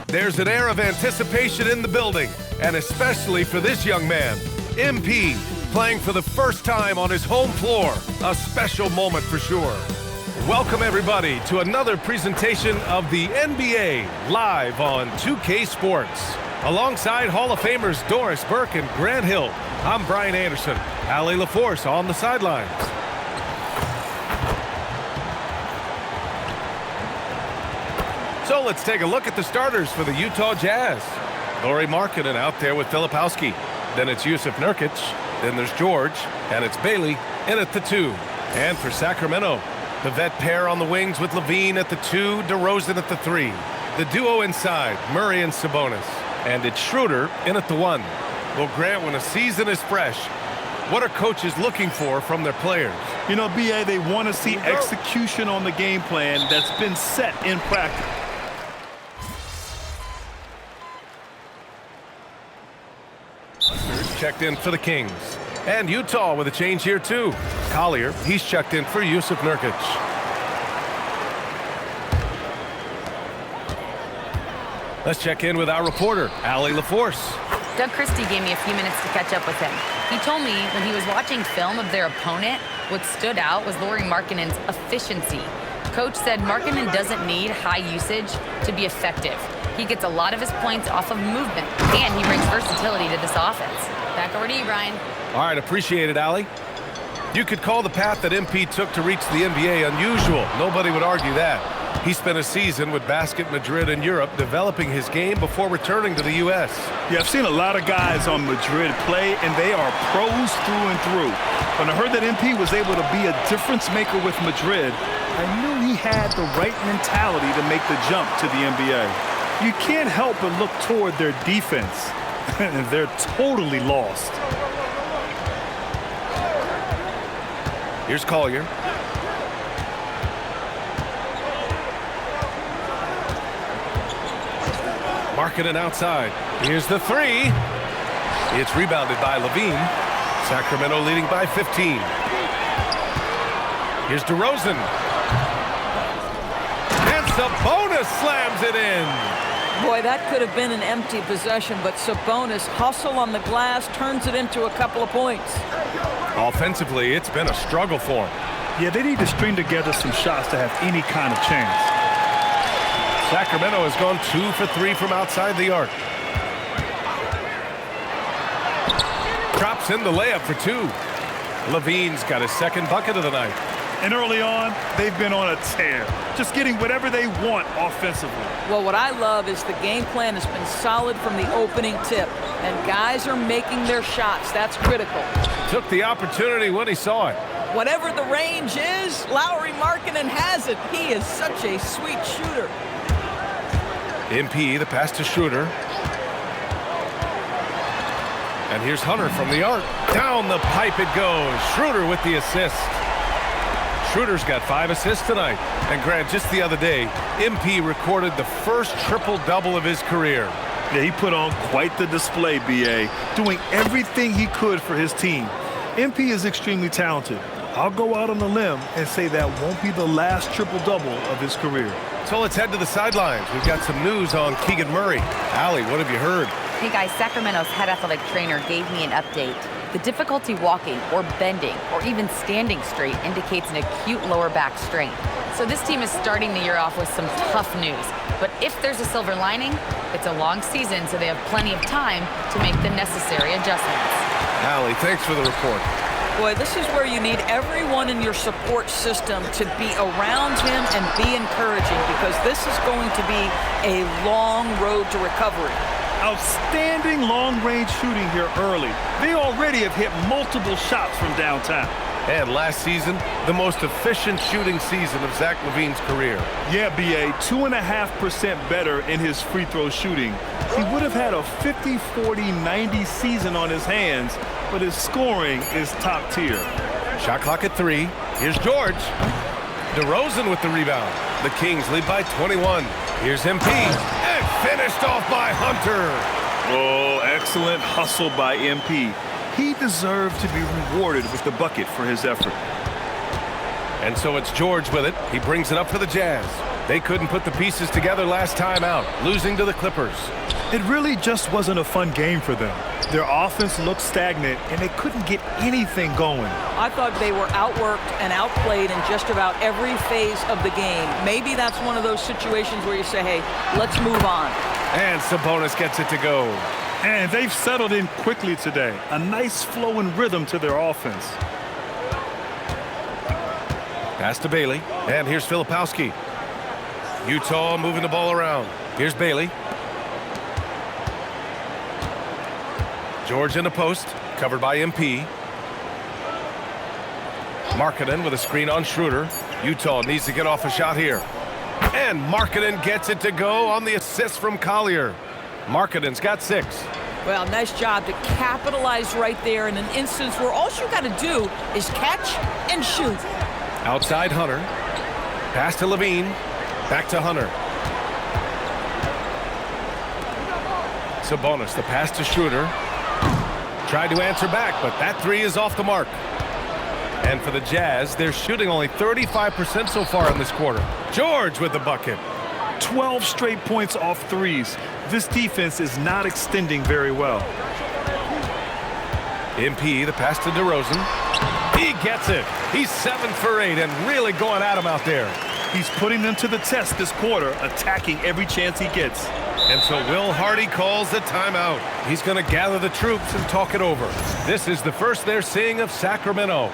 There's an air of anticipation in the building, and especially for this young man, MP, playing for the first time on his home floor. A special moment for sure. Welcome everybody to another presentation of the NBA live on 2K Sports. Alongside Hall of Famers Doris Burke and Grant Hill, I'm Brian Anderson. Allie LaForce on the sidelines. So let's take a look at the starters for the Utah Jazz. Lauri Markkanen out there with Filipowski. Then it's Jusuf Nurkic. Then there's George. And it's Bailey in at the 2. And for Sacramento, the vet pair on the wings with Levine at the 2, DeRozan at the 3. The duo inside, Murray and Sabonis. And it's Schroeder in at the 1. Well, Grant, when a season is fresh, what are coaches looking for from their players? You know, B.A., they want to see execution on the game plan that's been set in practice. Checked in for the Kings. And Utah with a change here too. Collier, he's checked in for Jusuf Nurkic. Let's check in with our reporter, Allie LaForce. Doug Christie gave me a few minutes to catch up with him. He told me when he was watching film of their opponent, what stood out was Lauri Markkanen's efficiency. Coach said Markkanen doesn't need high usage to be effective. He gets a lot of his points off of movement, and he brings versatility to this offense. Back over to you, Brian. All right, appreciate it, Allie. You could call the path that MP took to reach the NBA unusual. Nobody would argue that. He spent a season with Basket Madrid in Europe developing his game before returning to the U.S. Yeah, I've seen a lot of guys on Madrid play, and they are pros through and through. When I heard that MP was able to be a difference maker with Madrid, I knew he had the right mentality to make the jump to the NBA. You can't help but look toward their defense, and they're totally lost. Here's Collier. Markkanen outside. Here's the 3. It's rebounded by Levine. Sacramento leading by 15. Here's DeRozan. And Sabonis slams it in. Boy, that could have been an empty possession, but Sabonis hustle on the glass, turns it into a couple of points. Offensively, it's been a struggle for him. Yeah, they need to string together some shots to have any kind of chance. Sacramento has gone 2 for 3 from outside the arc. Drops in the layup for 2. Levine's got his second bucket of the night. And early on, they've been on a tear, just getting whatever they want offensively. Well, what I love is the game plan has been solid from the opening tip, and guys are making their shots. That's critical. Took the opportunity when he saw it. Whatever the range is, Lauri Markkanen has it. He is such a sweet shooter. MP, the pass to Schroeder. And here's Hunter from the arc. Down the pipe it goes. Schroeder with the assist. Schroeder's got 5 assists tonight. And Grant, just the other day, MP recorded the first triple-double of his career. Yeah, he put on quite the display, B.A., doing everything he could for his team. MP is extremely talented. I'll go out on a limb and say that won't be the last triple-double of his career. So let's head to the sidelines. We've got some news on Keegan Murray. Allie, what have you heard? Hey guys, Sacramento's head athletic trainer gave me an update. The difficulty walking or bending or even standing straight indicates an acute lower back strain. So this team is starting the year off with some tough news. But if there's a silver lining, it's a long season, so they have plenty of time to make the necessary adjustments. Allie, thanks for the report. Boy, this is where you need everyone in your support system to be around him and be encouraging, because this is going to be a long road to recovery. Outstanding long-range shooting here early. They already have hit multiple shots from downtown. And last season, the most efficient shooting season of Zach LaVine's career. Yeah, B.A., 2.5% better in his free throw shooting. He would have had a 50-40-90 season on his hands, but his scoring is top tier. Shot clock at 3. Here's George. DeRozan with the rebound. The Kings lead by 21. Here's MP. And finished off by Hunter. Oh, excellent hustle by MP. He deserved to be rewarded with the bucket for his effort. And so it's George with it. He brings it up for the Jazz. They couldn't put the pieces together last time out, losing to the Clippers. It really just wasn't a fun game for them. Their offense looked stagnant, and they couldn't get anything going. I thought they were outworked and outplayed in just about every phase of the game. Maybe that's one of those situations where you say, hey, let's move on. And Sabonis gets it to go. And they've settled in quickly today. A nice flow and rhythm to their offense. Pass to Bailey. And here's Filipowski. Utah moving the ball around. Here's Bailey. George in the post, covered by MP. Markkanen with a screen on Schroeder. Utah needs to get off a shot here. And Markkanen gets it to go on the assist from Collier. Markkanen's got 6. Well, nice job to capitalize right there in an instance where all you got to do is catch and shoot. Outside Hunter. Pass to Levine. Back to Hunter. Sabonis, the pass to Schroeder. Tried to answer back, but that 3 is off the mark. And for the Jazz, they're shooting only 35% so far in this quarter. George with the bucket. 12 straight points off threes. This defense is not extending very well. MP, the pass to DeRozan. He gets it. He's 7 for 8 and really going at him out there. He's putting them to the test this quarter, attacking every chance he gets. And so Will Hardy calls the timeout. He's going to gather the troops and talk it over. This is the first they're seeing of Sacramento.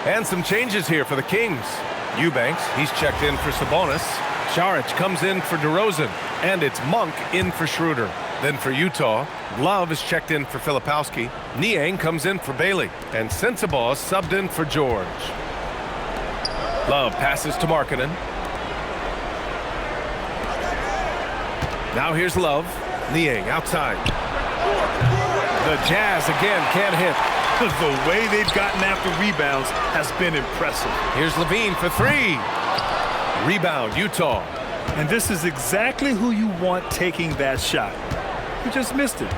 And some changes here for the Kings. Eubanks, he's checked in for Sabonis. Saric comes in for DeRozan. And it's Monk in for Schroeder. Then for Utah, Love is checked in for Filipowski. Niang comes in for Bailey. And Sensabaugh is subbed in for George. Love passes to Markkanen. Now here's Love. Niang outside. The Jazz again can't hit. The way they've gotten after rebounds has been impressive. Here's Levine for 3. Rebound, Utah. And this is exactly who you want taking that shot. He just missed it.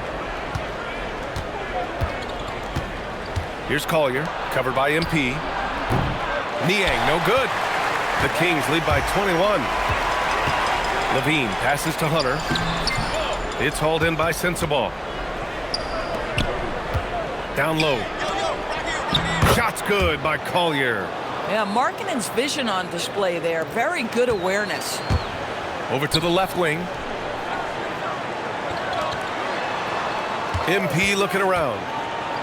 Here's Collier, covered by MP. Niang, no good. The Kings lead by 21. Levine passes to Hunter. It's hauled in by Sensabaugh. Down low. Shot's good by Collier. Yeah, Markkanen's vision on display there. Very good awareness. Over to the left wing. MP looking around.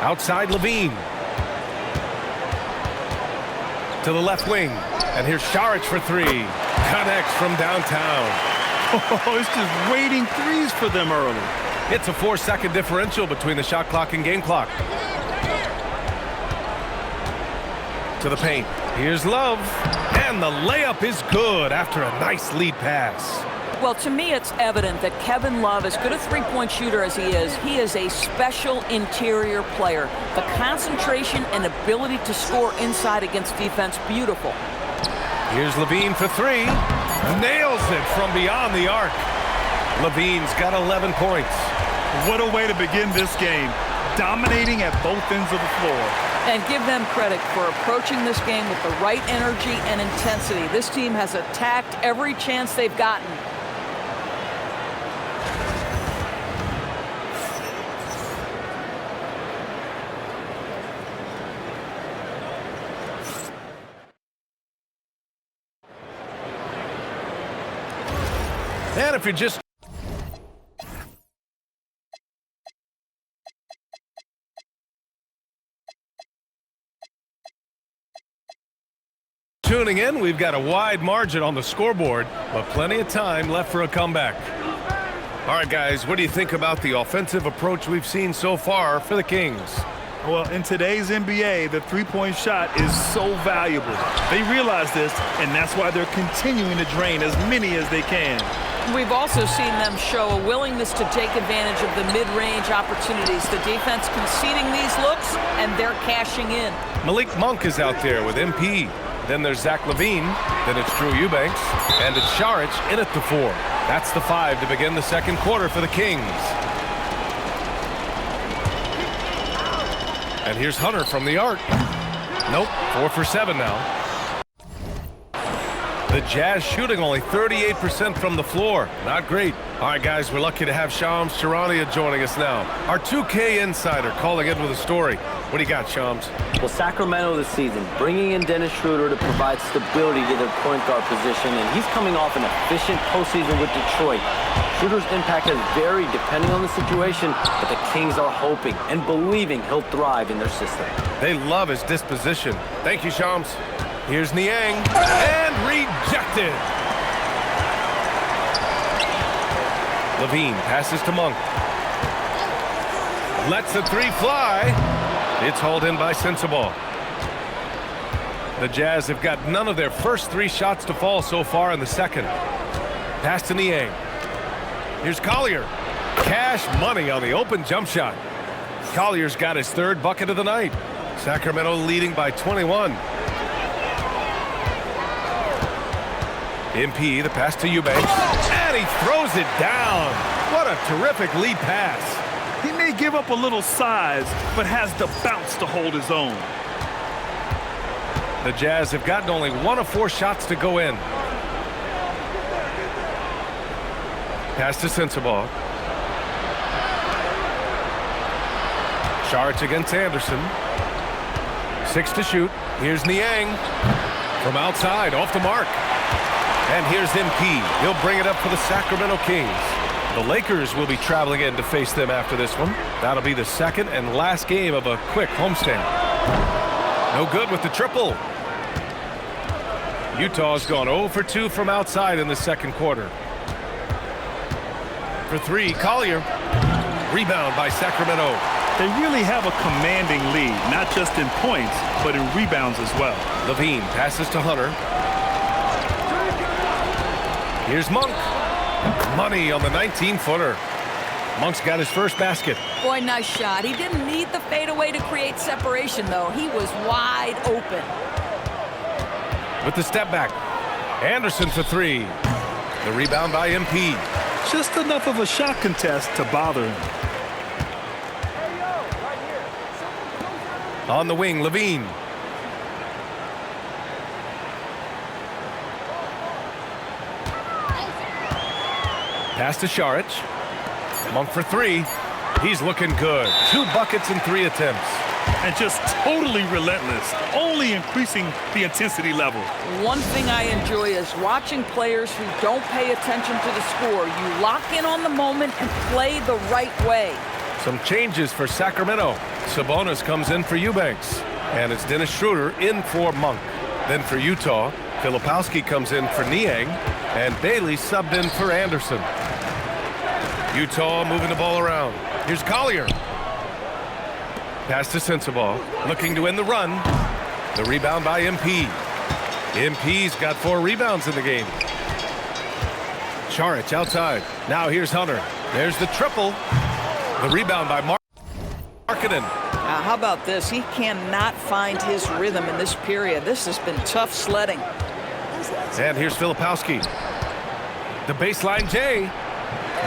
Outside Levine. To the left wing. And here's Saric for 3. Connects from downtown. Oh, it's just waiting threes for them early. It's a 4-second differential between the shot clock and game clock. To the paint. Here's Love. And the layup is good after a nice lead pass. Well, to me, it's evident that Kevin Love, as good a three-point shooter as he is a special interior player. The concentration and ability to score inside against defense, beautiful. Here's Levine for 3. Nails it from beyond the arc. Levine's got 11 points. What a way to begin this game. Dominating at both ends of the floor. And give them credit for approaching this game with the right energy and intensity. This team has attacked every chance they've gotten. And if you're just tuning in, we've got a wide margin on the scoreboard, but plenty of time left for a comeback. All right, guys, what do you think about the offensive approach we've seen so far for the Kings? Well, in today's NBA, the three-point shot is so valuable. They realize this, and that's why they're continuing to drain as many as they can. We've also seen them show a willingness to take advantage of the mid-range opportunities. The defense conceding these looks, and they're cashing in. Malik Monk is out there with MP. Then there's Zach LaVine. Then it's Drew Eubanks. And it's Saric in at the 4. That's the 5 to begin the second quarter for the Kings. And here's Hunter from the arc. Nope, 4 for 7 now. The Jazz shooting only 38% from the floor. Not great. All right, guys, we're lucky to have Shams Charania joining us now. Our 2K insider calling in with a story. What do you got, Shams? Well, Sacramento this season, bringing in Dennis Schroeder to provide stability to their point guard position, and he's coming off an efficient postseason with Detroit. Schroeder's impact has varied depending on the situation, but the Kings are hoping and believing he'll thrive in their system. They love his disposition. Thank you, Shams. Here's Niang, and rejected. Levine passes to Monk. Lets the three fly. It's hauled in by Sensabaugh. The Jazz have got none of their first 3 shots to fall so far in the second. Pass to Niang. Here's Collier. Cash money on the open jump shot. Collier's got his 3rd bucket of the night. Sacramento leading by 21. MP, the pass to Eubanks, and he throws it down. What a terrific lead pass. He may give up a little size, but has the bounce to hold his own. The Jazz have gotten only 1 of 4 shots to go in. Pass to Sensabaugh. Saric against Anderson. 6 to shoot. Here's Niang. From outside, off the mark. And here's MP. He'll bring it up for the Sacramento Kings. The Lakers will be traveling in to face them after this one. That'll be the second and last game of a quick homestand. No good with the triple. Utah's gone 0 for 2 from outside in the second quarter. For 3, Collier. Rebound by Sacramento. They really have a commanding lead, not just in points, but in rebounds as well. Levine passes to Hunter. Here's Monk. Money on the 19-footer. Monk's got his first basket. Boy, nice shot. He didn't need the fadeaway to create separation, though. He was wide open. With the step back. Anderson for 3. The rebound by MP. Just enough of a shot contest to bother him. On the wing, Levine. Pass to Saric. Monk for 3. He's looking good. 2 buckets in 3 attempts. And just totally relentless, only increasing the intensity level. One thing I enjoy is watching players who don't pay attention to the score. You lock in on the moment and play the right way. Some changes for Sacramento. Sabonis comes in for Eubanks. And it's Dennis Schroeder in for Monk. Then for Utah, Filipowski comes in for Niang. And Bailey subbed in for Anderson. Utah moving the ball around. Here's Collier. Pass to Sensabaugh. Looking to win the run. The rebound by MP. MP's got 4 rebounds in the game. Saric outside. Now here's Hunter. There's the triple. The rebound by Markkanen. Now, how about this? He cannot find his rhythm in this period. This has been tough sledding. And here's Filipowski. The baseline J.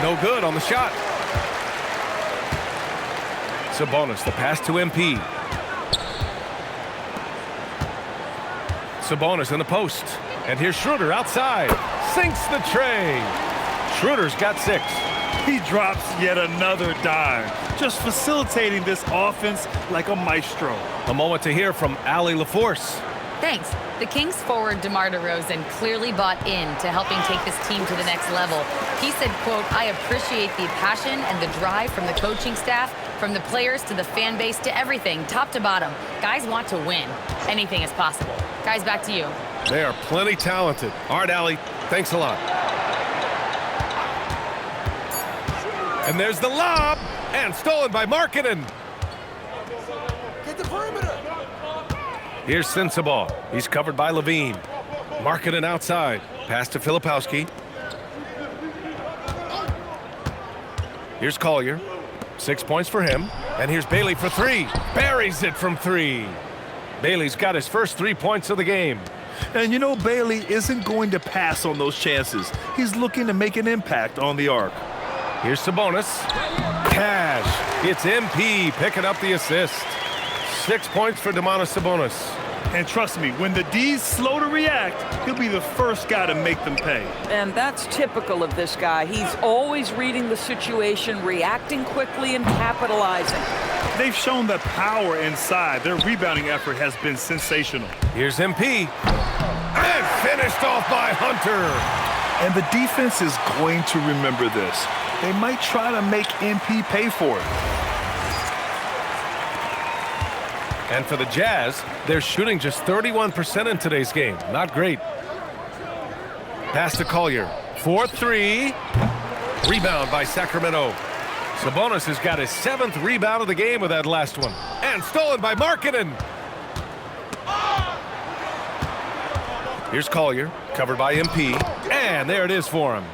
No good on the shot. Sabonis, the pass to MP. Sabonis in the post. And here's Schroeder outside. Sinks the tray. Schroeder's got 6. He drops yet another dime, just facilitating this offense like a maestro. A moment to hear from Allie LaForce. Thanks. The Kings forward DeMar DeRozan clearly bought in to helping take this team to the next level. He said, quote, "I appreciate the passion and the drive from the coaching staff, from the players to the fan base to everything, top to bottom. Guys want to win. Anything is possible." Guys, back to you. They are plenty talented. All right, Allie, thanks a lot. And there's the lob, and stolen by Markkanen. Get the perimeter. Here's Sensabaugh. He's covered by Levine. Markkanen outside. Pass to Filipowski. Here's Collier. 6 points for him. And here's Bailey for 3. Buries it from 3. Bailey's got his first 3 points of the game. And you know, Bailey isn't going to pass on those chances. He's looking to make an impact on the arc. Here's Sabonis. Cash. It's MP picking up the assist. 6 points for Domantas Sabonis. And trust me, when the D's slow to react, he'll be the first guy to make them pay. And that's typical of this guy. He's always reading the situation, reacting quickly, and capitalizing. They've shown the power inside. Their rebounding effort has been sensational. Here's MP. And finished off by Hunter. And the defense is going to remember this. They might try to make MP pay for it. And for the Jazz, they're shooting just 31% in today's game. Not great. Pass to Collier. 4-3. Rebound by Sacramento. Sabonis has got his 7th rebound of the game with that last one. And stolen by Markkanen. Here's Collier, covered by MP. And there it is for him.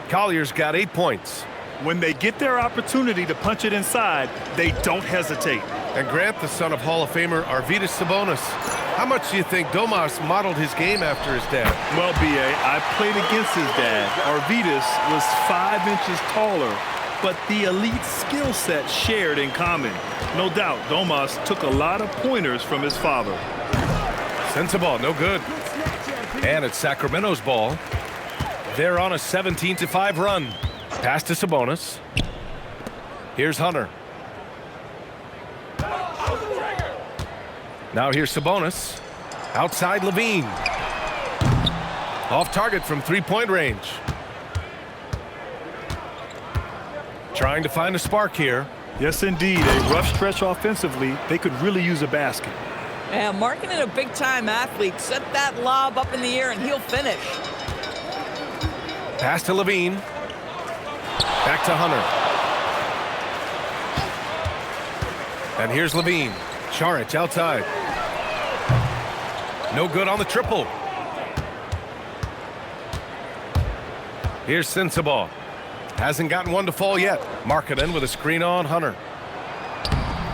Collier's got 8 points. When they get their opportunity to punch it inside, they don't hesitate. And Grant, the son of Hall of Famer Arvydas Sabonis. How much do you think Domas modeled his game after his dad? Well, B.A., I played against his dad. Arvydas was 5 inches taller, but the elite skill set shared in common. No doubt, Domas took a lot of pointers from his father. Sends the ball, no good. And it's Sacramento's ball. They're on a 17-5 run. Pass to Sabonis. Here's Hunter. Now here's Sabonis. Outside Levine. Off target from three-point range. Trying to find a spark here. Yes, indeed. A rough stretch offensively. They could really use a basket. Yeah, Markkanen, a big-time athlete. Set that lob up in the air, and he'll finish. Pass to Levine. Back to Hunter. And here's Levine. Saric outside. No good on the triple. Here's Sensabaugh. Hasn't gotten one to fall yet. Markkanen with a screen on Hunter.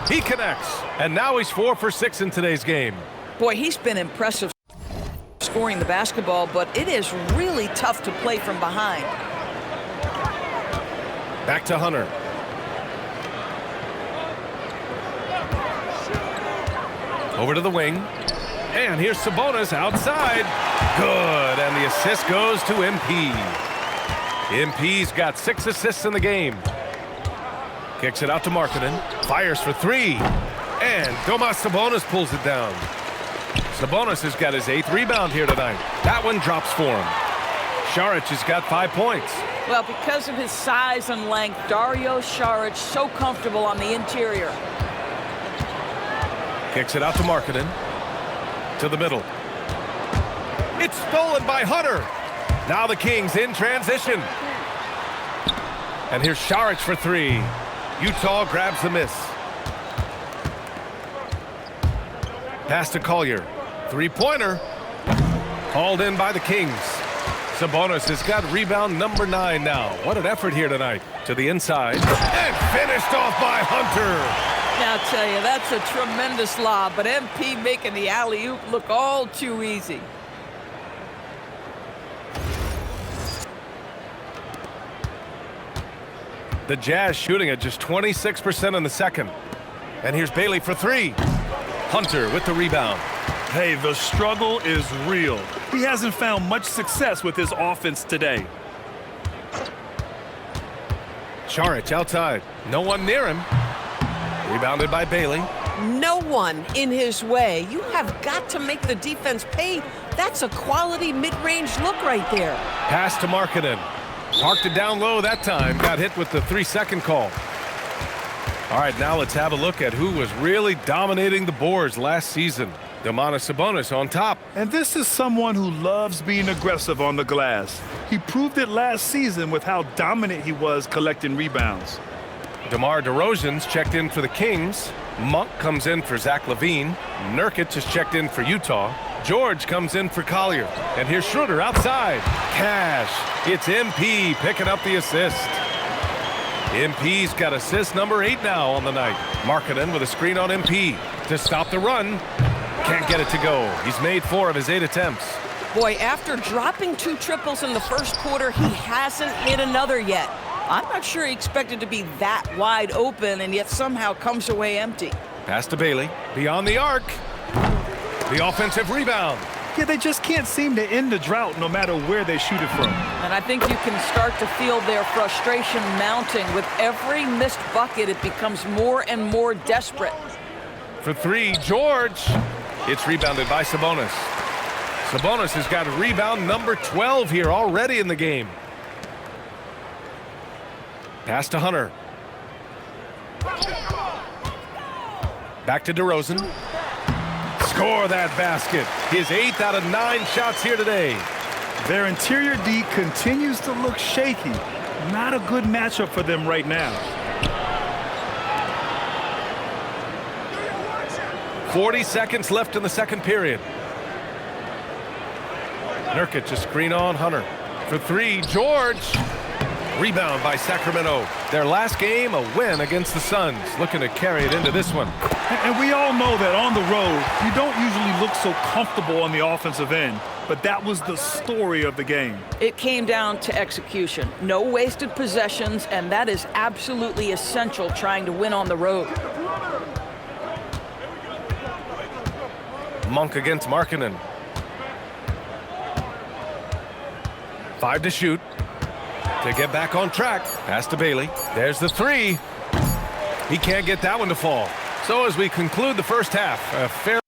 He connects. And now he's 4 for 6 in today's game. Boy, he's been impressive scoring the basketball, but it is really tough to play from behind. Back to Hunter. Over to the wing. And here's Sabonis outside. Good. And the assist goes to MP. MP's got 6 assists in the game. Kicks it out to Markkanen. Fires for 3. And Domas Sabonis pulls it down. Sabonis has got his 8th rebound here tonight. That one drops for him. Saric has got 5 points. Well, because of his size and length, Dario Saric so comfortable on the interior. Kicks it out to Markkanen. To the middle. It's stolen by Hunter. Now the Kings in transition. And here's Saric for 3. Utah grabs the miss. Pass to Collier. 3-pointer. Called in by the Kings. Sabonis has got rebound number 9 now. What an effort here tonight. To the inside. And finished off by Hunter. Now, I'll tell you, that's a tremendous lob, but MP making the alley-oop look all too easy. The Jazz shooting at just 26% in the second. And here's Bailey for 3. Hunter with the rebound. Hey, the struggle is real. He hasn't found much success with his offense today. Saric outside. No one near him. Rebounded by Bailey. No one in his way. You have got to make the defense pay. That's a quality mid-range look right there. Pass to Markkanen. Parked it down low that time. Got hit with the 3-second call. All right, now let's have a look at who was really dominating the boards last season. Domantas Sabonis on top. And this is someone who loves being aggressive on the glass. He proved it last season with how dominant he was collecting rebounds. DeMar DeRozan's checked in for the Kings. Monk comes in for Zach LaVine. Nurkic is checked in for Utah. George comes in for Collier. And here's Schroeder outside. Cash. It's MP picking up the assist. MP's got assist number 8 now on the night. Markkanen with a screen on MP to stop the run. Can't get it to go. He's made 4 of his 8 attempts. Boy, after dropping 2 triples in the first quarter, he hasn't hit another yet. I'm not sure he expected to be that wide open and yet somehow comes away empty. Pass to Bailey. Beyond the arc. The offensive rebound. Yeah, they just can't seem to end the drought no matter where they shoot it from. And I think you can start to feel their frustration mounting. With every missed bucket, it becomes more and more desperate. For three, George. It's rebounded by Sabonis. Sabonis has got rebound number 12 here already in the game. Pass to Hunter. Back to DeRozan. Score that basket. His 8th out of 9 shots here today. Their interior D continues to look shaky. Not a good matchup for them right now. 40 seconds left in the second period. Nurkic, a screen on Hunter. For three, George. Rebound by Sacramento. Their last game, a win against the Suns. Looking to carry it into this one. And we all know that on the road, you don't usually look so comfortable on the offensive end. But that was the story of the game. It came down to execution. No wasted possessions, and that is absolutely essential trying to win on the road. Monk against Markkanen. 5 to shoot. To get back on track. Pass to Bailey. There's the three. He can't get that one to fall. So as we conclude the first half, a fair...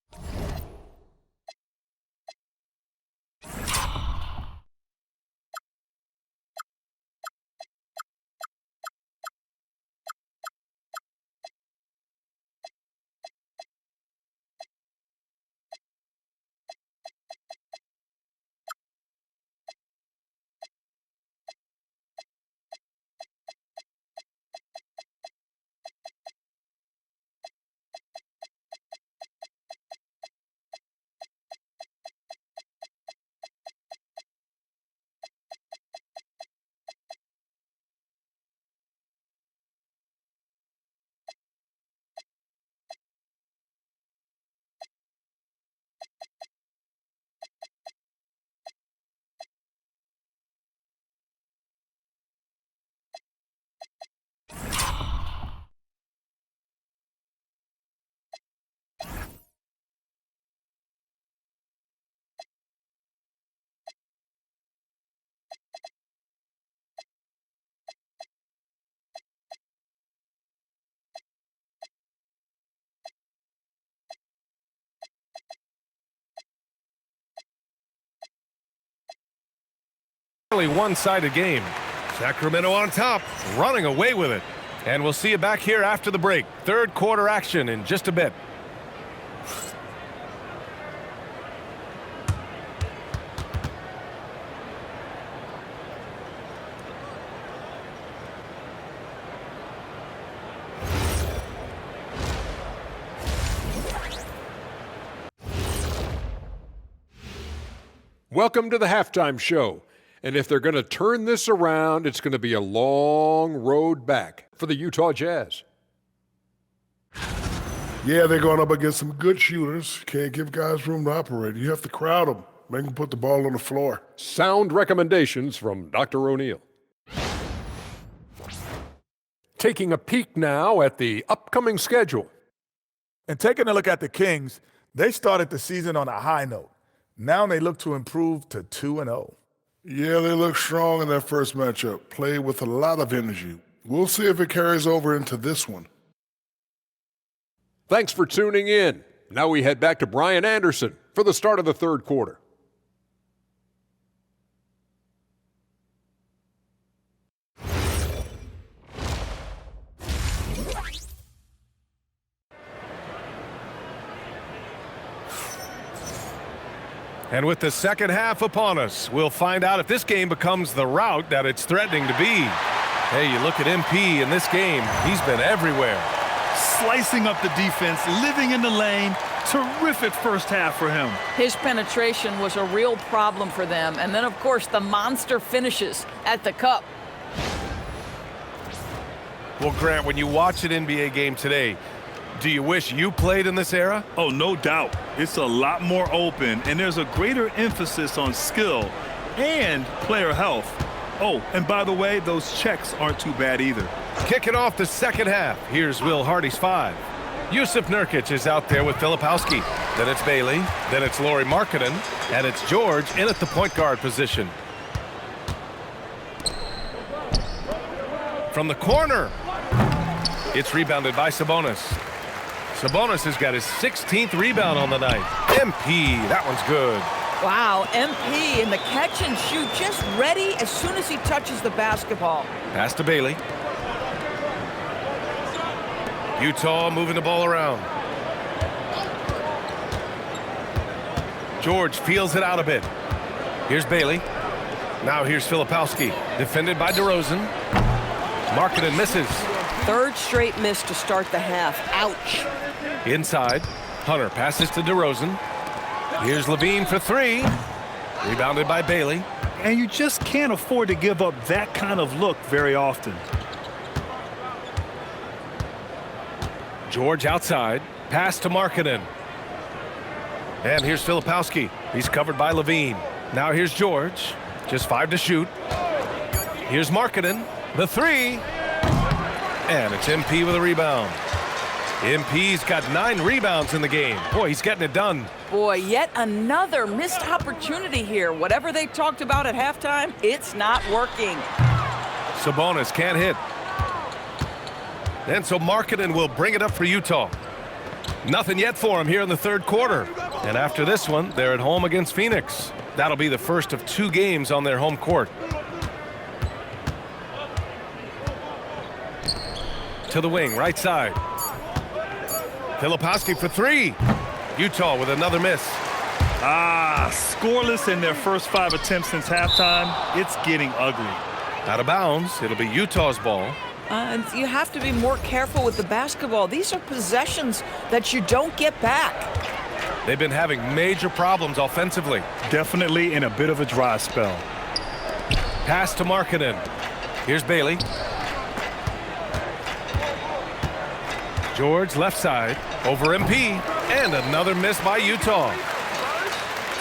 one-sided game. Sacramento on top, running away with it. And we'll see you back here after the break. Third quarter action in just a bit. Welcome to the halftime show. And if they're going to turn this around, it's going to be a long road back for the Utah Jazz. Yeah, they're going up against some good shooters. Can't give guys room to operate. You have to crowd them, make them put the ball on the floor. Sound recommendations from Dr. O'Neill. Taking a peek now at the upcoming schedule. And taking a look at the Kings, they started the season on a high note. Now they look to improve to 2-0. Yeah, they look strong in their first matchup. Played with a lot of energy. We'll see if it carries over into this one. Thanks for tuning in. Now we head back to Brian Anderson for the start of the third quarter. And with the second half upon us, we'll find out if this game becomes the rout that it's threatening to be. Hey, you look at MP in this game, he's been everywhere. Slicing up the defense, living in the lane. Terrific first half for him. His penetration was a real problem for them. And then, of course, the monster finishes at the cup. Well, Grant, when you watch an NBA game today, do you wish you played in this era? Oh, no doubt. It's a lot more open, and there's a greater emphasis on skill and player health. Oh, and by the way, those checks aren't too bad either. Kicking off the second half, here's Will Hardy's 5. Yusuf Nurkic is out there with Filipowski. Then it's Bailey. Then it's Lauri Markkanen. And it's George in at the point guard position. From the corner. It's rebounded by Sabonis. Sabonis has got his 16th rebound on the night. MP, that one's good. Wow, MP in the catch and shoot, just ready as soon as he touches the basketball. Pass to Bailey. Utah moving the ball around. George feels it out a bit. Here's Bailey. Now here's Filipowski. Defended by DeRozan. Markkanen misses. Third straight miss to start the half. Ouch. Inside. Hunter passes to DeRozan. Here's Levine for three. Rebounded by Bailey. And you just can't afford to give up that kind of look very often. George outside. Pass to Markkanen. And here's Filipowski. He's covered by Levine. Now here's George. Just 5 to shoot. Here's Markkanen. The three. And it's MP with a rebound. MP's got 9 rebounds in the game. Boy, he's getting it done. Boy, yet another missed opportunity here. Whatever they talked about at halftime, it's not working. Sabonis can't hit. And so Markkanen will bring it up for Utah. Nothing yet for him here in the third quarter. And after this one, they're at home against Phoenix. That'll be the first of 2 games on their home court. To the wing, right side. Filipowski for three. Utah with another miss. Scoreless in their first 5 attempts since halftime. It's getting ugly. Out of bounds. It'll be Utah's ball. And you have to be more careful with the basketball. These are possessions that you don't get back. They've been having major problems offensively. Definitely in a bit of a dry spell. Pass to Markkanen. Here's Bailey. George left side over MP, and another miss by Utah.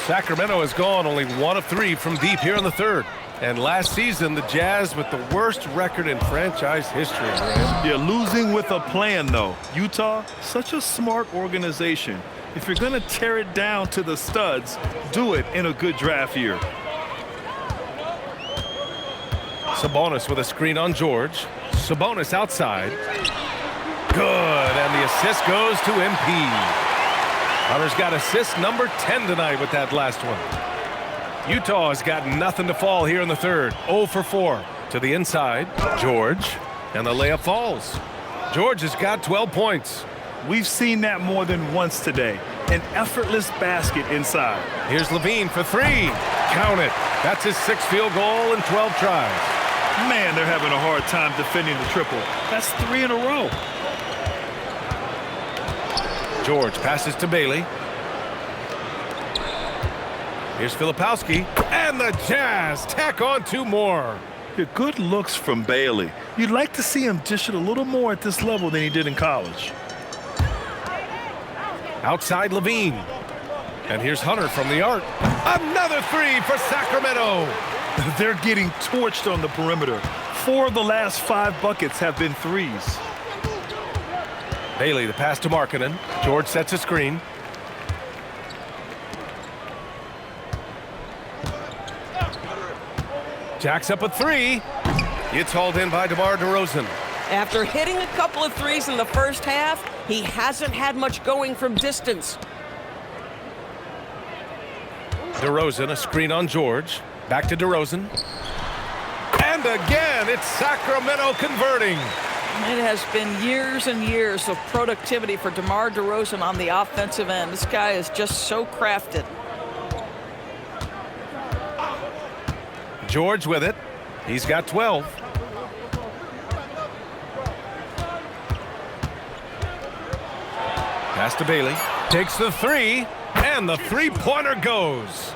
Sacramento has gone only 1 of 3 from deep here in the third. And last season, the Jazz with the worst record in franchise history, Graham. You're losing with a plan, though. Utah, such a smart organization. If you're going to tear it down to the studs, do it in a good draft year. Sabonis with a screen on George. Sabonis outside. Good, and the assist goes to MP. Hunter's got assist number 10 tonight with that last one. Utah has got nothing to fall here in the third. 0 for 4 to the inside. George, and the layup falls. George has got 12 points. We've seen that more than once today. An effortless basket inside. Here's Levine for three. Count it. That's his 6th field goal in 12 tries. Man, they're having a hard time defending the triple. That's 3 in a row. George passes to Bailey. Here's Filipowski, and the Jazz tack on 2 more. Good looks from Bailey. You'd like to see him dish it a little more at this level than he did in college. Outside Levine. And here's Hunter from the arc. Another 3 for Sacramento. They're getting torched on the perimeter. 4 of the last 5 buckets have been threes. Bailey, the pass to Markkanen. George sets a screen. Jacks up a 3. It's hauled in by DeMar DeRozan. After hitting a couple of threes in the first half, he hasn't had much going from distance. DeRozan, a screen on George. Back to DeRozan. And again, it's Sacramento converting. It has been years and years of productivity for DeMar DeRozan on the offensive end. This guy is just so crafted. George with it. He's got 12. Pass to Bailey. Takes the 3, and the 3-pointer goes.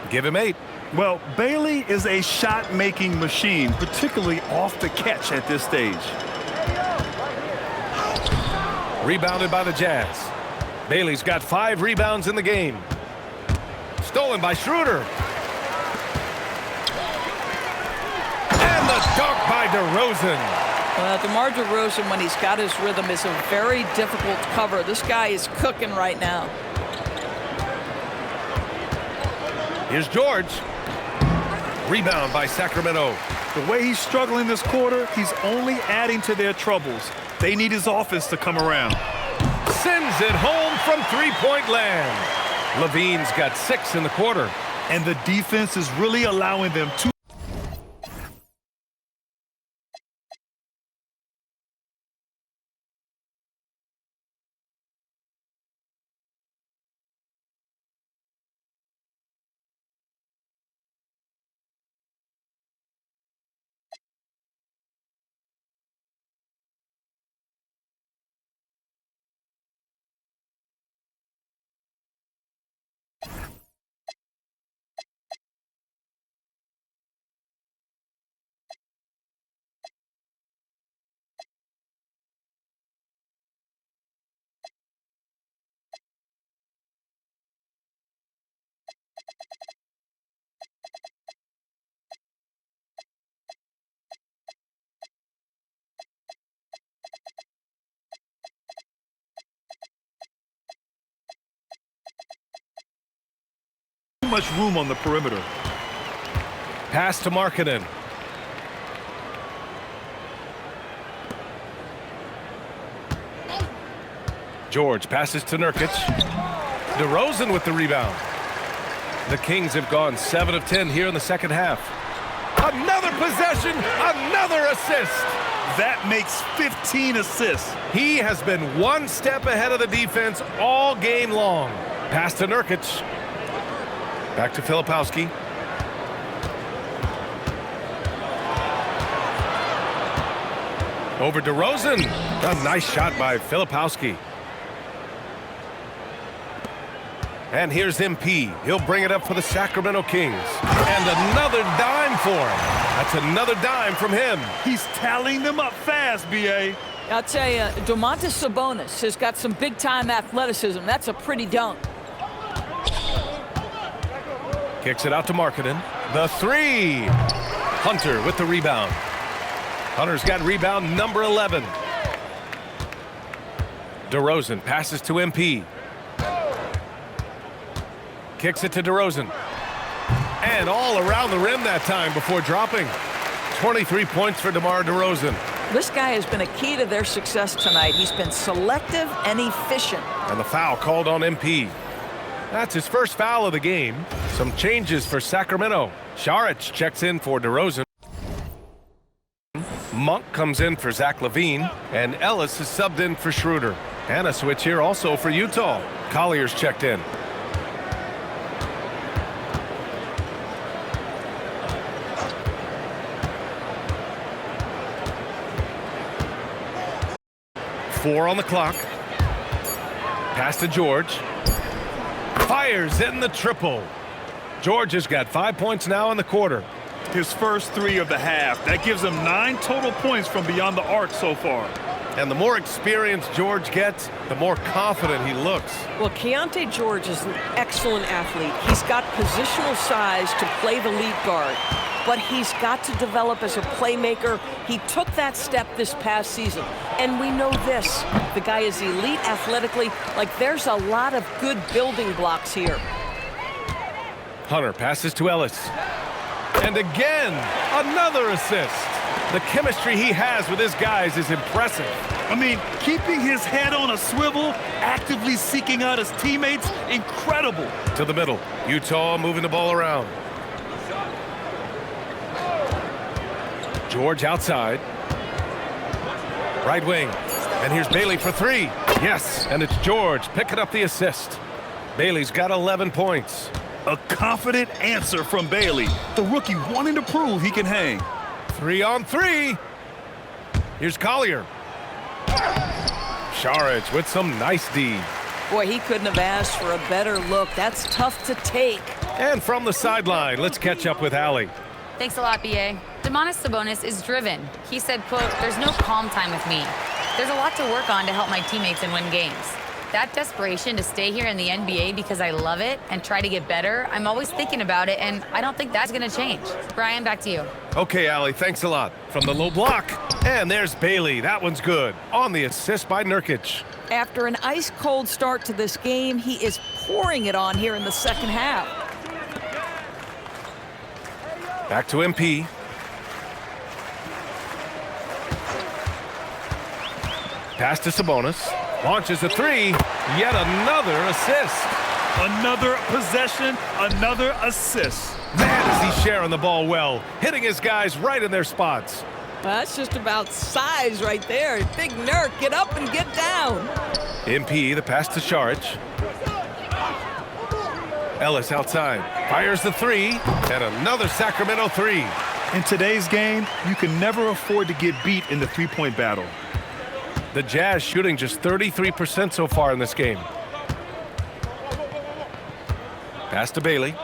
Give him 8. Well, Bailey is a shot-making machine, particularly off the catch at this stage. Rebounded by the Jazz. Bailey's got 5 rebounds in the game. Stolen by Schroeder. And the dunk by DeRozan. Well, DeMar DeRozan, when he's got his rhythm, is a very difficult cover. This guy is cooking right now. Here's George. Rebound by Sacramento. The way he's struggling this quarter, he's only adding to their troubles. They need his offense to come around. Sends it home from three-point land. Levine's got 6 in the quarter. And the defense is really allowing them to. Much room on the perimeter. Pass to Markkanen. George passes to Nurkic. DeRozan with the rebound. The Kings have gone 7 of 10 here in the second half. Another possession, another assist. That makes 15 assists. He has been one step ahead of the defense all game long. Pass to Nurkic. Back to Filipowski. Over DeRozan. A nice shot by Filipowski. And here's MP. He'll bring it up for the Sacramento Kings. And another dime for him. That's another dime from him. He's tallying them up fast, B.A. I'll tell you, Domantas Sabonis has got some big-time athleticism. That's a pretty dunk. Kicks it out to Markkanen. The three. Hunter with the rebound. Hunter's got rebound number 11. DeRozan passes to MP. Kicks it to DeRozan. And all around the rim that time before dropping. 23 points for DeMar DeRozan. This guy has been a key to their success tonight. He's been selective and efficient. And the foul called on MP. That's his first foul of the game. Some changes for Sacramento. Saric checks in for DeRozan. Monk comes in for Zach LaVine. And Ellis is subbed in for Schroeder. And a switch here also for Utah. Collier's checked in. Four on the clock. Pass to George. Fires in the triple. George has got 5 points now in the quarter. His first 3 of the half. That gives him 9 total points from beyond the arc so far. And the more experience George gets, the more confident he looks. Well, Keontae George is an excellent athlete. He's got positional size to play the lead guard, but he's got to develop as a playmaker. He took that step this past season, and we know this. The guy is elite athletically. Like, there's a lot of good building blocks here. Hunter passes to Ellis. And again, another assist. The chemistry he has with his guys is impressive. I mean, keeping his head on a swivel, actively seeking out his teammates, incredible. To the middle. Utah moving the ball around. George outside. Right wing. And here's Bailey for 3. Yes, and it's George picking up the assist. Bailey's got 11 points. A confident answer from Bailey. The rookie wanting to prove he can hang. 3 on 3. Here's Collier. Saric with some nice D. Boy, he couldn't have asked for a better look. That's tough to take. And from the sideline, let's catch up with Allie. Thanks a lot, B.A. Domantas Sabonis is driven. He said, quote, "There's no calm time with me. There's a lot to work on to help my teammates and win games." That desperation to stay here in the NBA because I love it and try to get better, I'm always thinking about it, and I don't think that's going to change. Brian, back to you. Okay, Allie, thanks a lot. From the low block, and there's Bailey. That one's good. On the assist by Nurkic. After an ice-cold start to this game, he is pouring it on here in the second half. Back to MP. Pass to Sabonis. Launches a three. Yet another assist. Another possession, another assist. Man, is he sharing the ball well. Hitting his guys right in their spots. That's just about size right there. Big Nurk, get up and get down. MP, the pass to Saric. Ellis outside. Fires the three. And another Sacramento three. In today's game, you can never afford to get beat in the three-point battle. The Jazz shooting just 33% so far in this game. Pass to Bailey.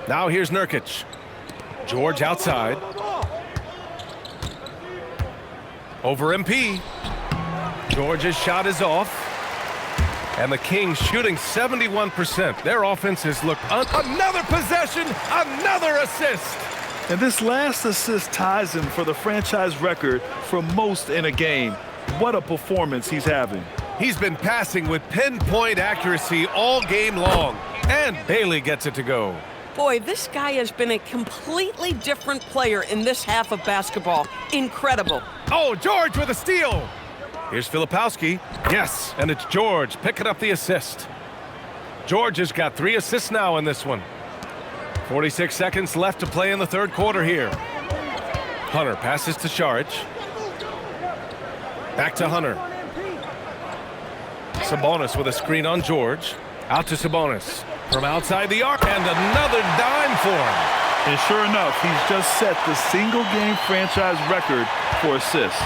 Now here's Nurkic. George outside. Over MP. George's shot is off. And the Kings shooting 71%. Their offense has looked another possession, another assist. And this last assist ties him for the franchise record for most in a game. What a performance he's having. He's been passing with pinpoint accuracy all game long. And Bailey gets it to go. Boy, this guy has been a completely different player in this half of basketball. Incredible. Oh, George with a steal. Here's Filipowski. Yes, and it's George picking up the assist. George has got 3 assists now in this one. 46 seconds left to play in the third quarter here. Hunter passes to Saric. Back to Hunter. Sabonis with a screen on George. Out to Sabonis. From outside the arc, and another dime for him. And sure enough, he's just set the single-game franchise record for assists.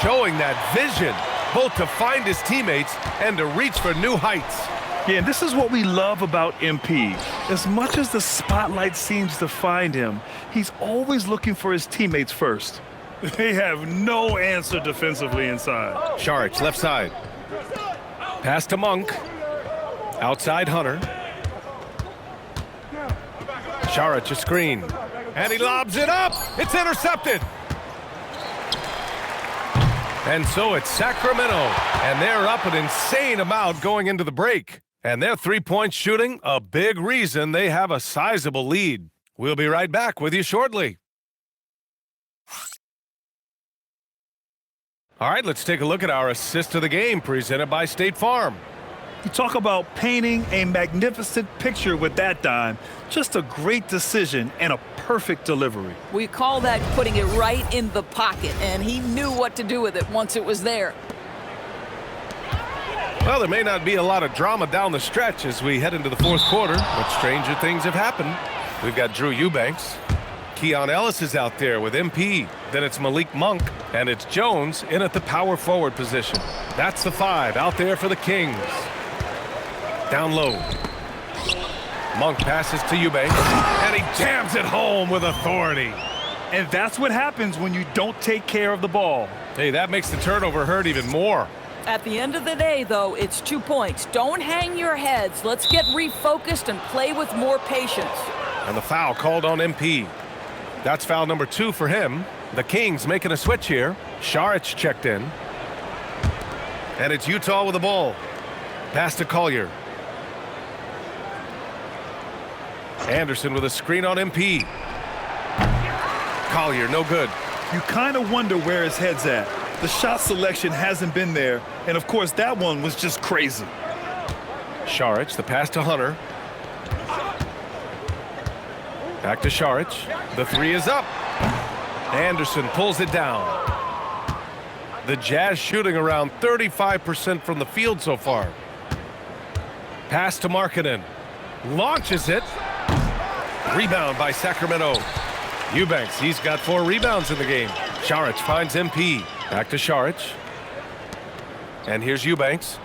Showing that vision, both to find his teammates and to reach for new heights. Yeah, and this is what we love about MP. As much as the spotlight seems to find him, he's always looking for his teammates first. They have no answer defensively inside. Saric, left side. Pass to Monk. Outside Hunter. Saric a screen. And he lobs it up. It's intercepted. And so it's Sacramento. And they're up an insane amount going into the break. And their three-point shooting, a big reason they have a sizable lead. We'll be right back with you shortly. All right, let's take a look at our assist of the game presented by State Farm. You talk about painting a magnificent picture with that dime. Just a great decision and a perfect delivery. We call that putting it right in the pocket, and he knew what to do with it once it was there. Well, there may not be a lot of drama down the stretch as we head into the fourth quarter, but stranger things have happened. We've got Drew Eubanks. Keon Ellis is out there with MP. Then it's Malik Monk, and it's Jones in at the power forward position. That's the 5 out there for the Kings. Down low. Monk passes to Eubanks, and he jams it home with authority. And that's what happens when you don't take care of the ball. Hey, that makes the turnover hurt even more. At the end of the day, though, it's 2 points. Don't hang your heads. Let's get refocused and play with more patience. And the foul called on MP. That's foul number 2 for him. The Kings making a switch here. Saric checked in. And it's Utah with the ball. Pass to Collier. Anderson with a screen on MP. Collier, no good. You kind of wonder where his head's at. The shot selection hasn't been there, and of course that one was just crazy. Saric, the pass to Hunter. Back to Saric. The 3 is up. Anderson pulls it down. The Jazz shooting around 35% from the field so far. Pass to Markkanen. Launches it. Rebound by Sacramento. Eubanks, he's got 4 rebounds in the game. Saric finds MP. Back to Saric. And here's Eubanks.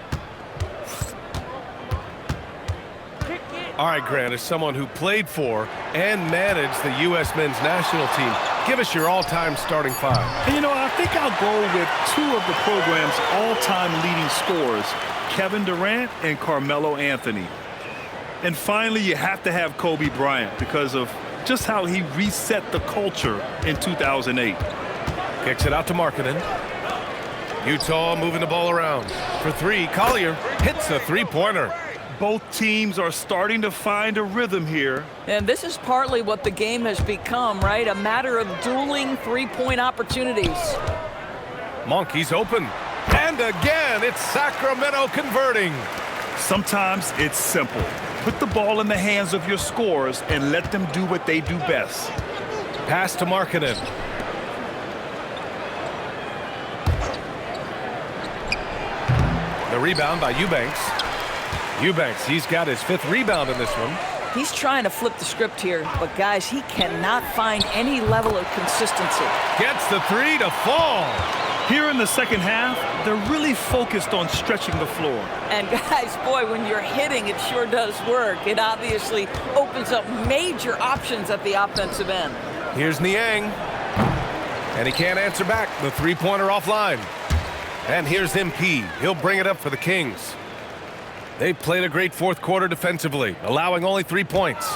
All right, Grant, as someone who played for and managed the U.S. men's national team, give us your all-time starting five. And you know, I think I'll go with two of the program's all-time leading scorers, Kevin Durant and Carmelo Anthony. And finally, you have to have Kobe Bryant because of just how he reset the culture in 2008. Kicks it out to Markkanen. Utah moving the ball around. For three, Collier hits a three-pointer. Both teams are starting to find a rhythm here. And this is partly what the game has become, right? A matter of dueling three-point opportunities. Monk, he's open. And again, it's Sacramento converting. Sometimes it's simple. Put the ball in the hands of your scorers and let them do what they do best. Pass to Markkanen. The rebound by Eubanks. Eubanks, he's got his 5th rebound in this one. He's trying to flip the script here, but guys, he cannot find any level of consistency. Gets the three to fall. Here in the second half, they're really focused on stretching the floor. And guys, boy, when you're hitting, it sure does work. It obviously opens up major options at the offensive end. Here's Niang. And he can't answer back. The three-pointer offline. And here's MP. He'll bring it up for the Kings. They played a great fourth quarter defensively, allowing only 3 points.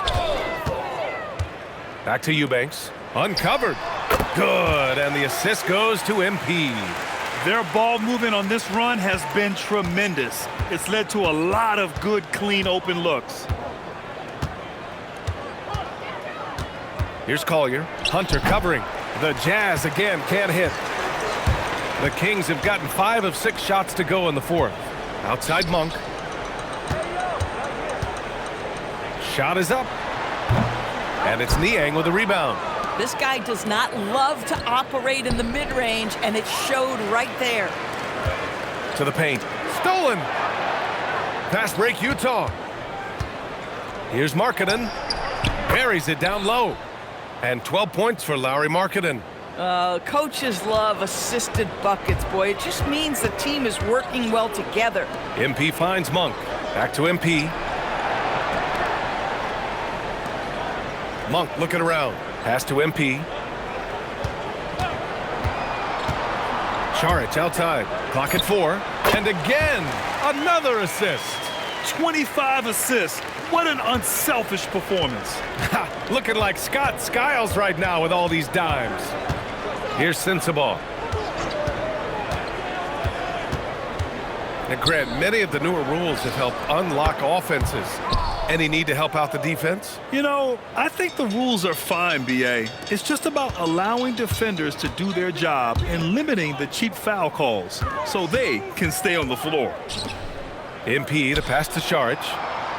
Back to Eubanks. Uncovered. Good, and the assist goes to MP. Their ball movement on this run has been tremendous. It's led to a lot of good, clean, open looks. Here's Collier. Hunter covering. The Jazz again can't hit. The Kings have gotten 5 of 6 shots to go in the fourth. Outside Monk. Shot is up. And it's Niang with the rebound. This guy does not love to operate in the mid-range, and it showed right there. To the paint. Stolen. Fast break Utah. Here's Markkanen. Buries it down low. And 12 points for Lauri Markkanen. Coaches love assisted buckets, boy. It just means the team is working well together. MP finds Monk. Back to MP. Monk looking around. Pass to MP. Charic outside. Clock at 4. And again, another assist. 25 assists. What an unselfish performance. Looking like Scott Skiles right now with all these dimes. Here's Sensabaugh. And Grant, many of the newer rules have helped unlock offenses. Any need to help out the defense? You know, I think the rules are fine, B.A. It's just about allowing defenders to do their job and limiting the cheap foul calls so they can stay on the floor. MP, the pass to Charic.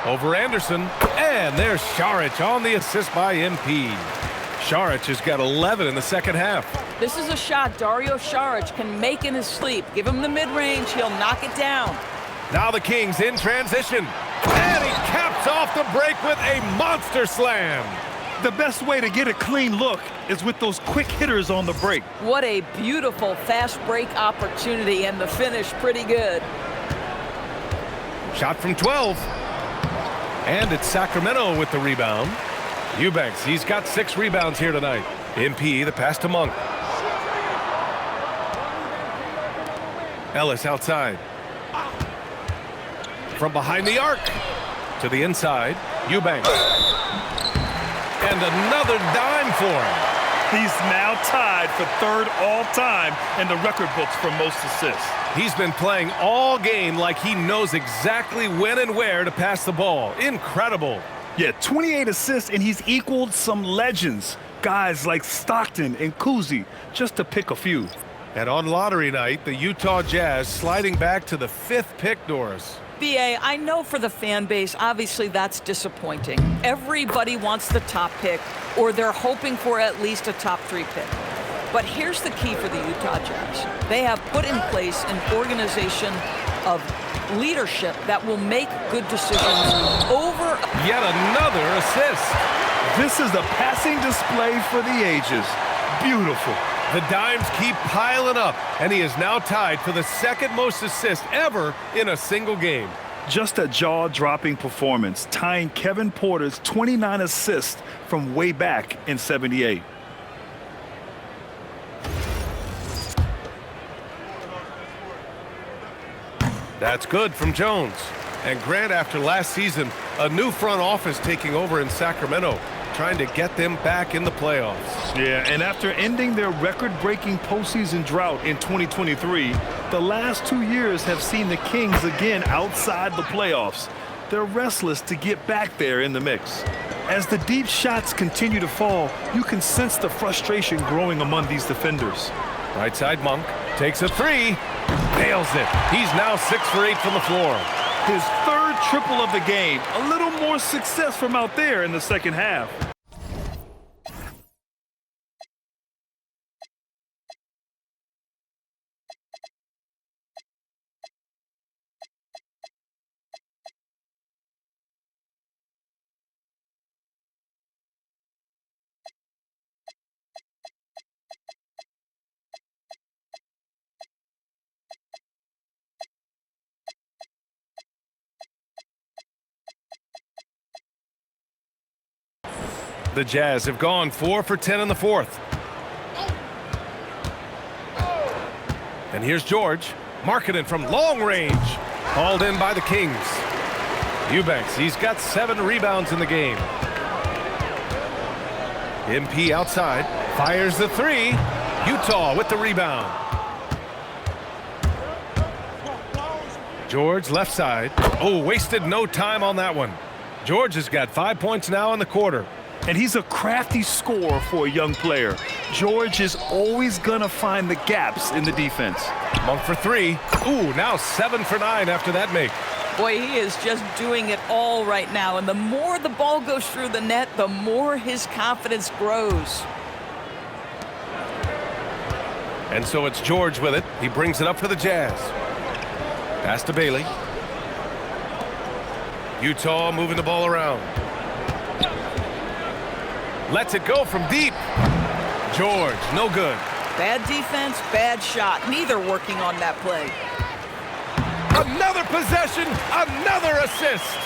Over Anderson. And there's Charic on the assist by MP. Charic has got 11 in the second half. This is a shot Dario Saric can make in his sleep. Give him the mid-range, he'll knock it down. Now the Kings in transition. And he caps off the break with a monster slam. The best way to get a clean look is with those quick hitters on the break. What a beautiful fast break opportunity, and the finish pretty good. Shot from 12. And it's Sacramento with the rebound. Eubanks, he's got 6 rebounds here tonight. MP, the pass to Monk. Ellis outside. From behind the arc to the inside, Eubanks. And another dime for him. He's now tied for 3rd all-time in the record books for most assists. He's been playing all game like he knows exactly when and where to pass the ball. Incredible. Yeah, 28 assists, and he's equaled some legends. Guys like Stockton and Kuzi, just to pick a few. And on lottery night, the Utah Jazz sliding back to the 5th pick, Doris. B.A., I know for the fan base, obviously that's disappointing. Everybody wants the top pick, or they're hoping for at least a top 3 pick. But here's the key for the Utah Jazz. They have put in place an organization of leadership that will make good decisions over. Yet another assist. This is a passing display for the ages. Beautiful. The dimes keep piling up, and he is now tied for the 2nd most assists ever in a single game. Just a jaw-dropping performance, tying Kevin Porter's 29 assists from way back in '78. That's good from Jones. And Grant, after last season, a new front office taking over in Sacramento, trying to get them back in the playoffs. Yeah, and after ending their record-breaking postseason drought in 2023, the last 2 years have seen the Kings again outside the playoffs. They're restless to get back there in the mix. As the deep shots continue to fall, you can sense the frustration growing among these defenders. Right side, Monk takes a three, nails it. He's now 6 for 8 from the floor. His third triple of the game. A little more success from out there in the second half. The Jazz have gone 4 for 10 in the fourth. And here's George, marking from long range. Hauled in by the Kings. Eubanks, he's got 7 rebounds in the game. MP outside, fires the three. Utah with the rebound. George left side. Oh, wasted no time on that one. George has got 5 points now in the quarter. And he's a crafty scorer for a young player. George is always going to find the gaps in the defense. Monk for 3. Ooh, now 7 for 9 after that make. Boy, he is just doing it all right now. And the more the ball goes through the net, the more his confidence grows. And so it's George with it. He brings it up for the Jazz. Pass to Bailey. Utah moving the ball around. Lets it go from deep. George, no good. Bad defense, bad shot. Neither working on that play. Another possession, another assist.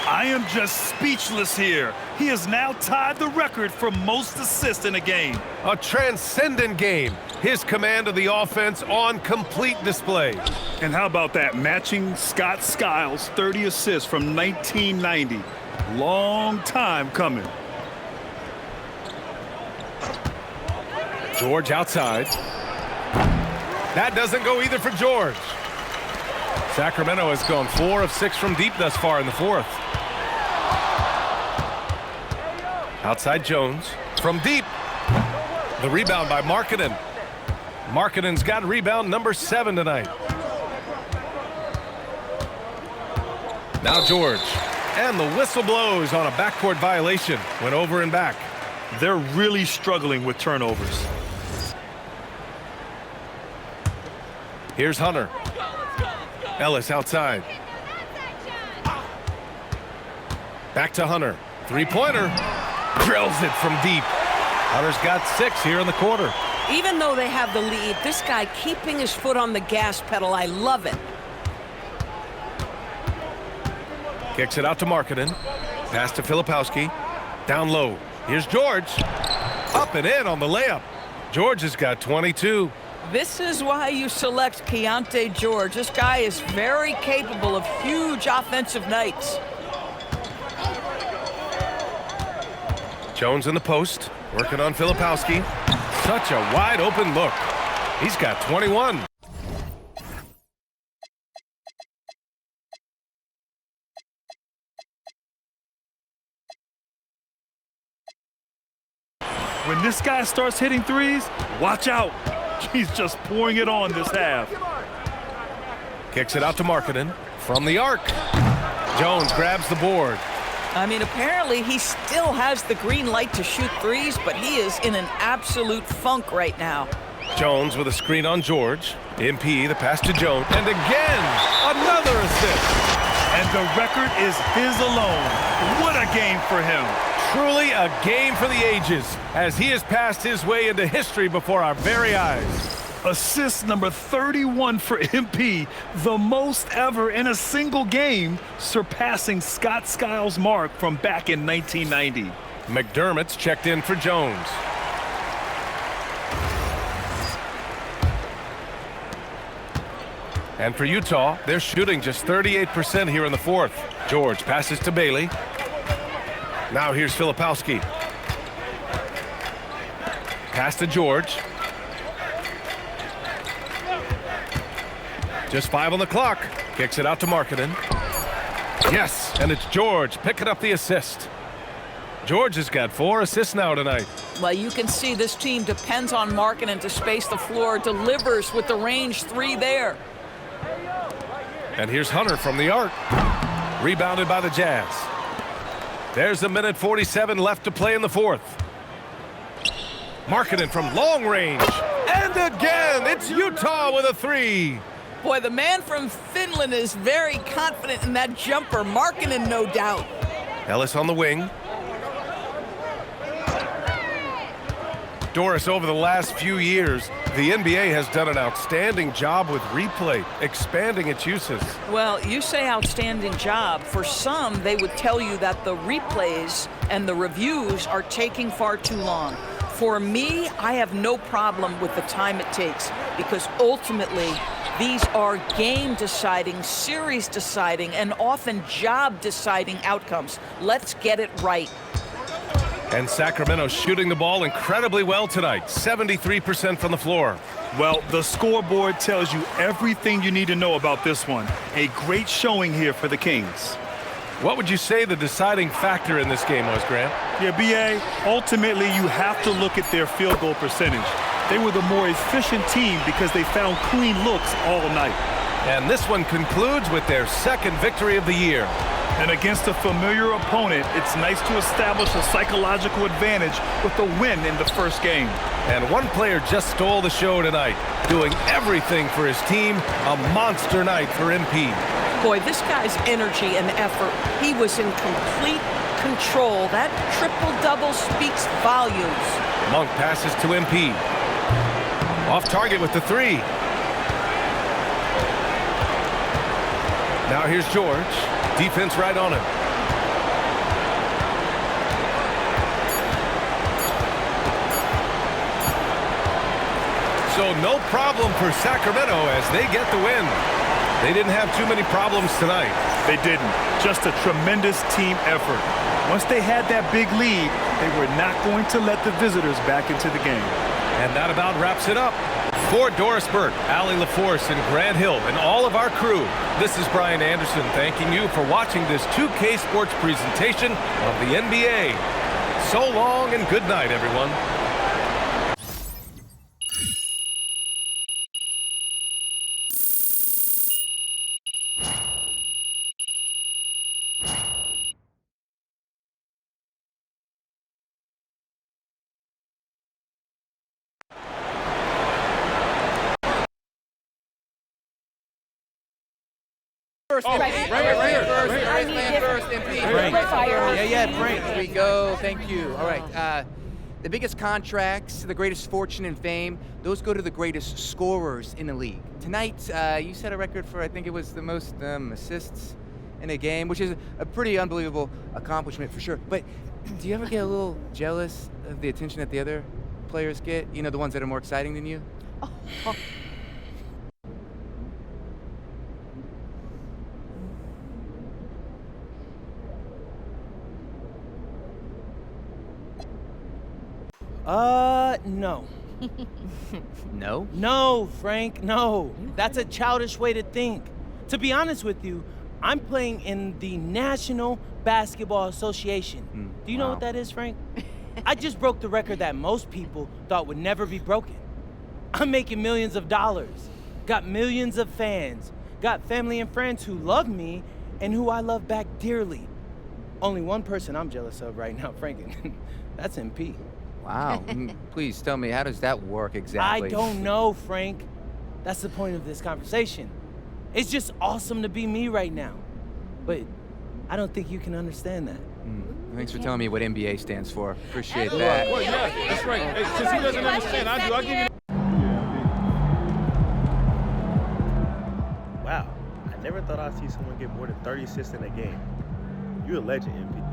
I am just speechless here. He has now tied the record for most assists in a game. A transcendent game. His command of the offense on complete display. And how about that, matching Scott Skiles' 30 assists from 1990. Long time coming. George outside. That doesn't go either for George. Sacramento has gone 4 of 6 from deep thus far in the fourth. Outside Jones from deep. The rebound by Markkanen. Markkanen's got rebound number 7 tonight. Now George. And the whistle blows on a backcourt violation. Went over and back. They're really struggling with turnovers. Here's Hunter. Ellis outside. Back to Hunter. Three-pointer. Drills it from deep. Hunter's got 6 here in the quarter. Even though they have the lead, this guy keeping his foot on the gas pedal, I love it. Kicks it out to Markkanen. Pass to Filipowski. Down low. Here's George. Up and in on the layup. George has got 22. This is why you select Keontae George. This guy is very capable of huge offensive nights. Jones in the post. Working on Filipowski. Such a wide open look. He's got 21. When this guy starts hitting threes, watch out. He's just pouring it on this half. Kicks it out to Markkanen from the arc. Jones grabs the board. I mean, apparently he still has the green light to shoot threes, but he is in an absolute funk right now. Jones with a screen on George. MP, the pass to Jones. And again, another assist. And the record is his alone. What a game for him. Truly a game for the ages, as he has passed his way into history before our very eyes. Assist number 31 for MP, the most ever in a single game, surpassing Scott Skiles' mark from back in 1990. McDermott's checked in for Jones. And for Utah, they're shooting just 38% here in the fourth. George passes to Bailey. Now here's Filipowski. Pass to George. Just 5 on the clock. Kicks it out to Markkanen. Yes, and it's George picking up the assist. George has got 4 assists now tonight. Well, you can see this team depends on Markkanen to space the floor, delivers with the range 3 there. And here's Hunter from the arc. Rebounded by the Jazz. There's 1:47 left to play in the fourth. Markkanen from long range. And again, it's Utah with a 3. Boy, the man from Finland is very confident in that jumper. Markkanen, no doubt. Ellis on the wing. Doris, over the last few years, the NBA has done an outstanding job with replay, expanding its uses. Well, you say outstanding job. For some, they would tell you that the replays and the reviews are taking far too long. For me, I have no problem with the time it takes because ultimately, these are game-deciding, series-deciding, and often job-deciding outcomes. Let's get it right. And Sacramento shooting the ball incredibly well tonight, 73% from the floor. Well, the scoreboard tells you everything you need to know about this one. A great showing here for the Kings. What would you say the deciding factor in this game was, Grant? Yeah, B.A., ultimately you have to look at their field goal percentage. They were the more efficient team because they found clean looks all night. And this one concludes with their second victory of the year. And against a familiar opponent, it's nice to establish a psychological advantage with the win in the first game. And one player just stole the show tonight, doing everything for his team. A monster night for MP. Boy, this guy's energy and effort, he was in complete control. That triple-double speaks volumes. Monk passes to MP. Off target with the 3. Now here's George. Defense right on him. So no problem for Sacramento as they get the win. They didn't have too many problems tonight. They didn't. Just a tremendous team effort. Once they had that big lead, they were not going to let the visitors back into the game. And that about wraps it up. For Doris Burke, Allie LaForce, and Grant Hill, and all of our crew, this is Brian Anderson thanking you for watching this 2K Sports presentation of the NBA. So long and good night, everyone. Right here. First, MP. Frank. Here we go. Thank you. All right. The biggest contracts, the greatest fortune and fame, those go to the greatest scorers in the league. Tonight, you set a record for, I think it was the most assists in a game, which is a pretty unbelievable accomplishment for sure. But do you ever get a little jealous of the attention that the other players get? You know, the ones that are more exciting than you? No. No? No, Frank, no. That's a childish way to think. To be honest with you, I'm playing in the National Basketball Association. Do you know what that is, Frank? I just broke the record that most people thought would never be broken. I'm making millions of dollars, got millions of fans, got family and friends who love me and who I love back dearly. Only one person I'm jealous of right now, Frank, and that's MP. Wow. Please tell me, how does that work exactly? I don't know, Frank. That's the point of this conversation. It's just awesome to be me right now. But I don't think you can understand that. Thanks for telling me what NBA stands for. Appreciate that. Well, yeah, that's right. Hey, since he doesn't understand, I do. I'll give you never thought I'd see someone get more than 30 assists in a game. You're a legend, MP.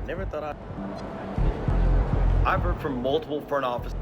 Never thought I've heard from multiple front office.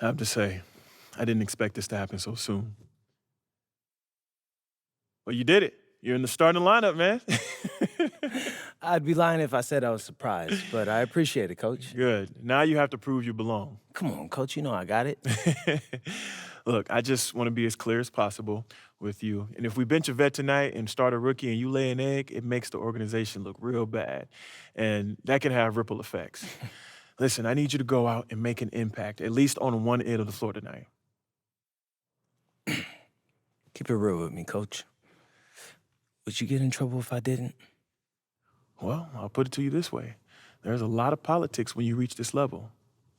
I have to say, I didn't expect this to happen so soon. Well, you did it. You're in the starting lineup, man. I'd be lying if I said I was surprised, but I appreciate it, Coach. Good. Now you have to prove you belong. Come on, Coach, you know I got it. Look, I just want to be as clear as possible with you. And if we bench a vet tonight and start a rookie and you lay an egg, it makes the organization look real bad. And that can have ripple effects. Listen, I need you to go out and make an impact, at least on one end of the floor tonight. Keep it real with me, Coach. Would you get in trouble if I didn't? Well, I'll put it to you this way. There's a lot of politics when you reach this level.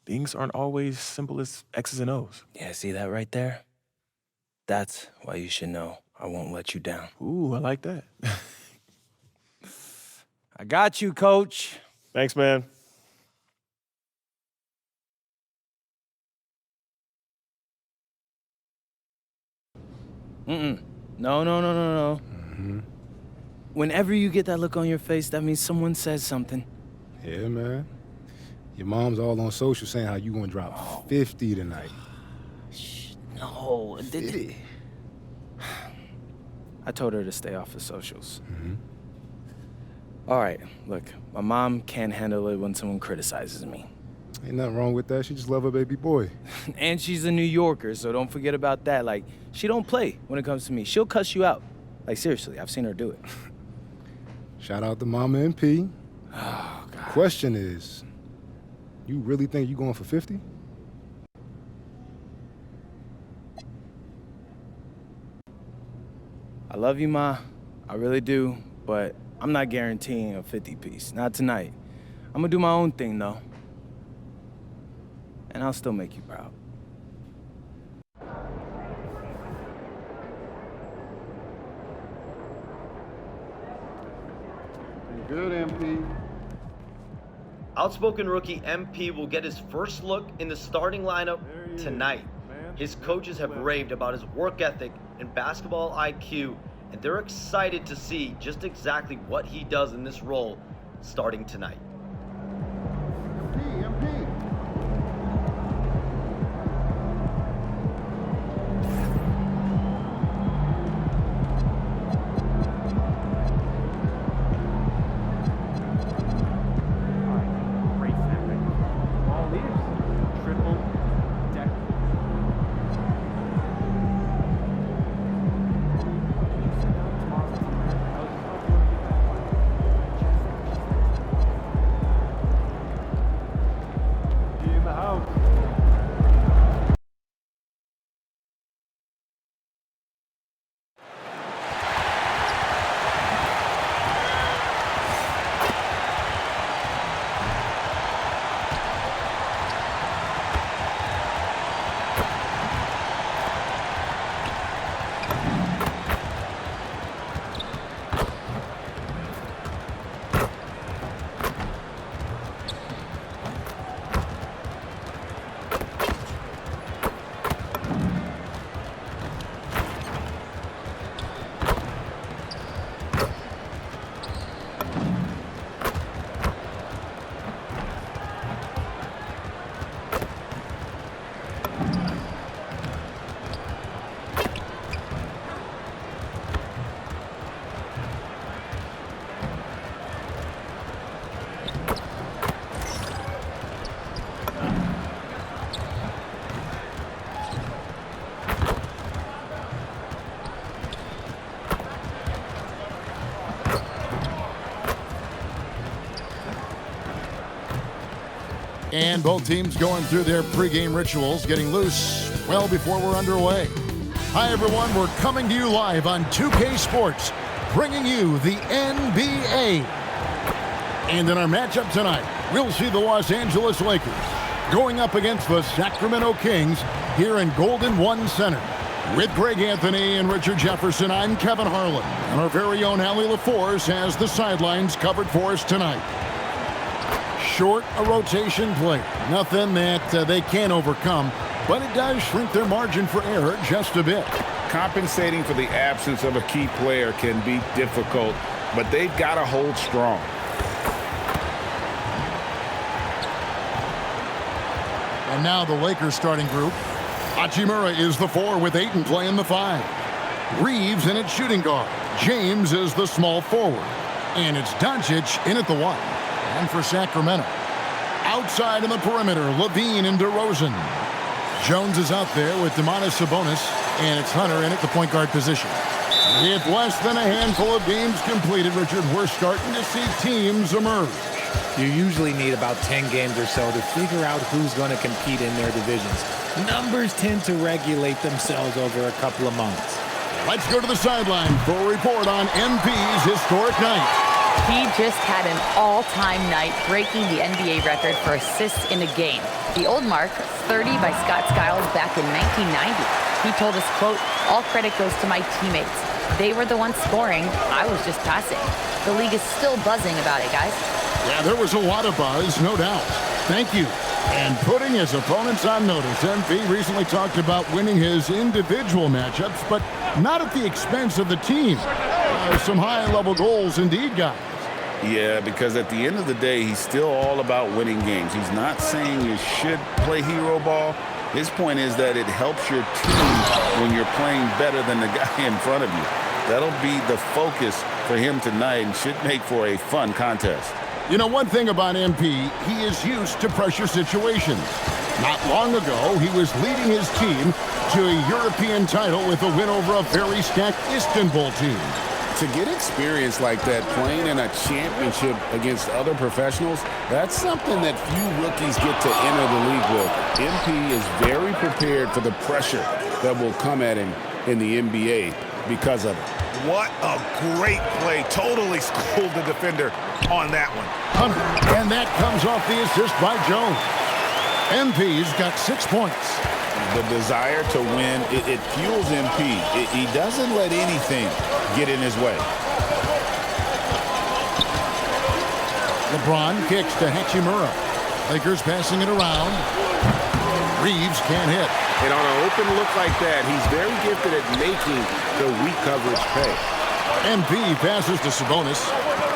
Things aren't always simple as X's and O's. Yeah, see that right there? That's why you should know I won't let you down. Ooh, I like that. I got you, Coach. Thanks, man. No. Whenever you get that look on your face, that means someone says something. Yeah, man. Your mom's all on social saying how you gonna drop 50 tonight. No. I told her to stay off the socials. All right, look, my mom can't handle it when someone criticizes me. Ain't nothing wrong with that. She just love her baby boy. And she's a New Yorker, so don't forget about that. Like, she don't play when it comes to me. She'll cuss you out. Like, seriously, I've seen her do it. Shout out to Mama and P. Oh, God. Question is, you really think you going for 50? I love you, Ma. I really do, but I'm not guaranteeing a 50-piece. Not tonight. I'm gonna do my own thing, though. And I'll still make you proud. Good, MP. Outspoken rookie MP will get his first look in the starting lineup tonight. His coaches have raved about his work ethic and basketball IQ, and they're excited to see just exactly what he does in this role starting tonight. And both teams going through their pregame rituals, getting loose well before we're underway. Hi, everyone. We're coming to you live on 2K Sports, bringing you the NBA. And in our matchup tonight, we'll see the Los Angeles Lakers going up against the Sacramento Kings here in Golden One Center. With Greg Anthony and Richard Jefferson, I'm Kevin Harlan. And our very own Allie LaForce has the sidelines covered for us tonight. Short a rotation play. Nothing that they can't overcome, but it does shrink their margin for error just a bit. Compensating for the absence of a key player can be difficult, but they've got to hold strong. And now the Lakers starting group. Hachimura is the 4 with Ayton playing the 5. Reeves in at shooting guard. James is the small forward. And it's Doncic in at the 1. And for Sacramento, outside in the perimeter, Levine and DeRozan. Jones is out there with Domantas Sabonis, and it's Hunter in at the point guard position. With less than a handful of games completed, Richard, we're starting to see teams emerge. You usually need about 10 games or so to figure out who's going to compete in their divisions. Numbers tend to regulate themselves over a couple of months. Let's go to the sideline for a report on MP's historic night. He just had an all-time night, breaking the NBA record for assists in a game. The old mark, 30 by Scott Skiles back in 1990. He told us, quote, "All credit goes to my teammates. They were the ones scoring. I was just passing." The league is still buzzing about it, guys. Yeah, there was a lot of buzz, no doubt. Thank you. And putting his opponents on notice, MP recently talked about winning his individual matchups, but not at the expense of the team. Some high-level goals indeed, guys. Yeah, because at the end of the day, he's still all about winning games. He's not saying you should play hero ball. His point is that it helps your team when you're playing better than the guy in front of you. That'll be the focus for him tonight and should make for a fun contest. You know, one thing about MP, he is used to pressure situations. Not long ago, he was leading his team to a European title with a win over a very stacked Istanbul team. To get experience like that, playing in a championship against other professionals, that's something that few rookies get to enter the league with. MP is very prepared for the pressure that will come at him in the NBA because of it. What a great play. Totally schooled the defender on that one. Hunter, and that comes off the assist by Jones. MP's got 6 points. The desire to win, it fuels MP. He doesn't let anything get in his way. LeBron kicks to Hachimura. Lakers passing it around. Reeves can't hit. And on an open look like that, he's very gifted at making the weak coverage pay. MP passes to Sabonis.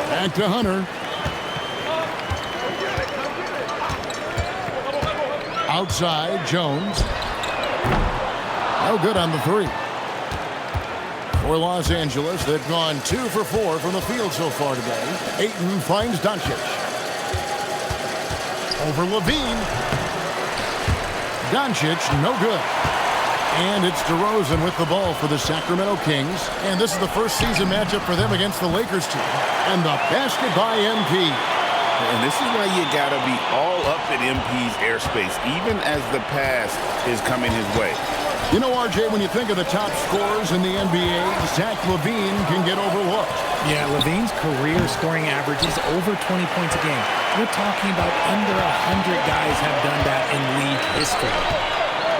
Back to Hunter. Outside, Jones. No good on the 3. For Los Angeles, they've gone 2 for 4 from the field so far today. Ayton finds Doncic. Over Levine. Doncic, no good. And it's DeRozan with the ball for the Sacramento Kings. And this is the first season matchup for them against the Lakers team. And the basket by MP. And this is why you got to be all up in MP's airspace, even as the pass is coming his way. You know, RJ, when you think of the top scorers in the NBA, Zach LaVine can get overlooked. Yeah, LaVine's career scoring average is over 20 points a game. We're talking about under 100 guys have done that in league history.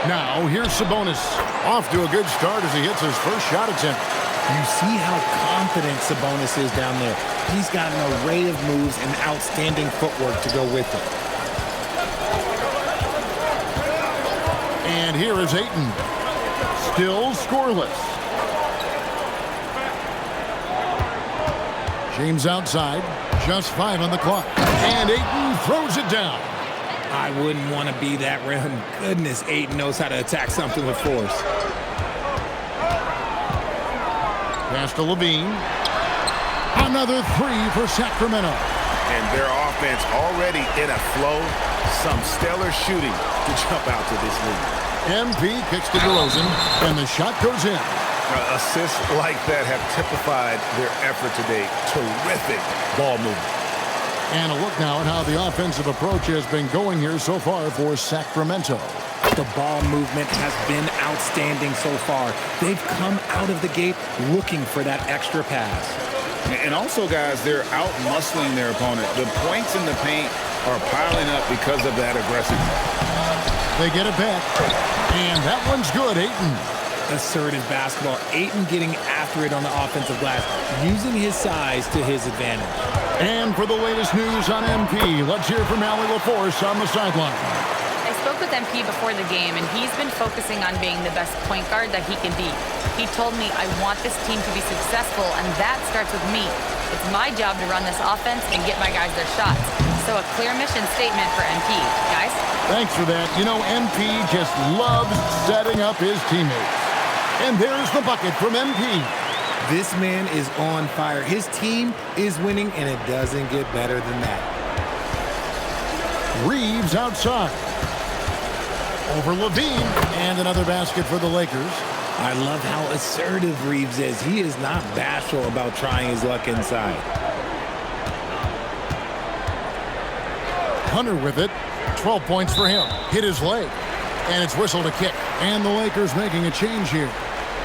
Now, here's Sabonis. Off to a good start as he hits his first shot attempt. You see how confident Sabonis is down there. He's got an array of moves and outstanding footwork to go with it. And here is Ayton. Still scoreless. James outside. Just 5 on the clock. And Ayton throws it down. I wouldn't want to be that rim. Goodness, Ayton knows how to attack something with force. Pass to Levine. Another 3 for Sacramento. And their offense already in a flow. Some stellar shooting to jump out to this lead. MP kicks to DeRozan, and the shot goes in. Assists like that have typified their effort today. Terrific ball movement. And a look now at how the offensive approach has been going here so far for Sacramento. The ball movement has been outstanding so far. They've come out of the gate looking for that extra pass. And also, guys, they're out-muscling their opponent. The points in the paint are piling up because of that aggressiveness. They get it back. And that one's good, Ayton. Assertive basketball. Ayton getting after it on the offensive glass, using his size to his advantage. And for the latest news on MP, let's hear from Allie LaForce on the sideline. I spoke with MP before the game, and he's been focusing on being the best point guard that he can be. He told me, I want this team to be successful, and that starts with me. It's my job to run this offense and get my guys their shots. So a clear mission statement for MP. Guys? Thanks for that. You know, MP just loves setting up his teammates. And there's the bucket from MP. This man is on fire. His team is winning, and it doesn't get better than that. Reeves outside. Over Levine. And another basket for the Lakers. I love how assertive Reeves is. He is not bashful about trying his luck inside. Hunter with it. 12 points for him. Hit his leg. And it's whistled a kick. And the Lakers making a change here.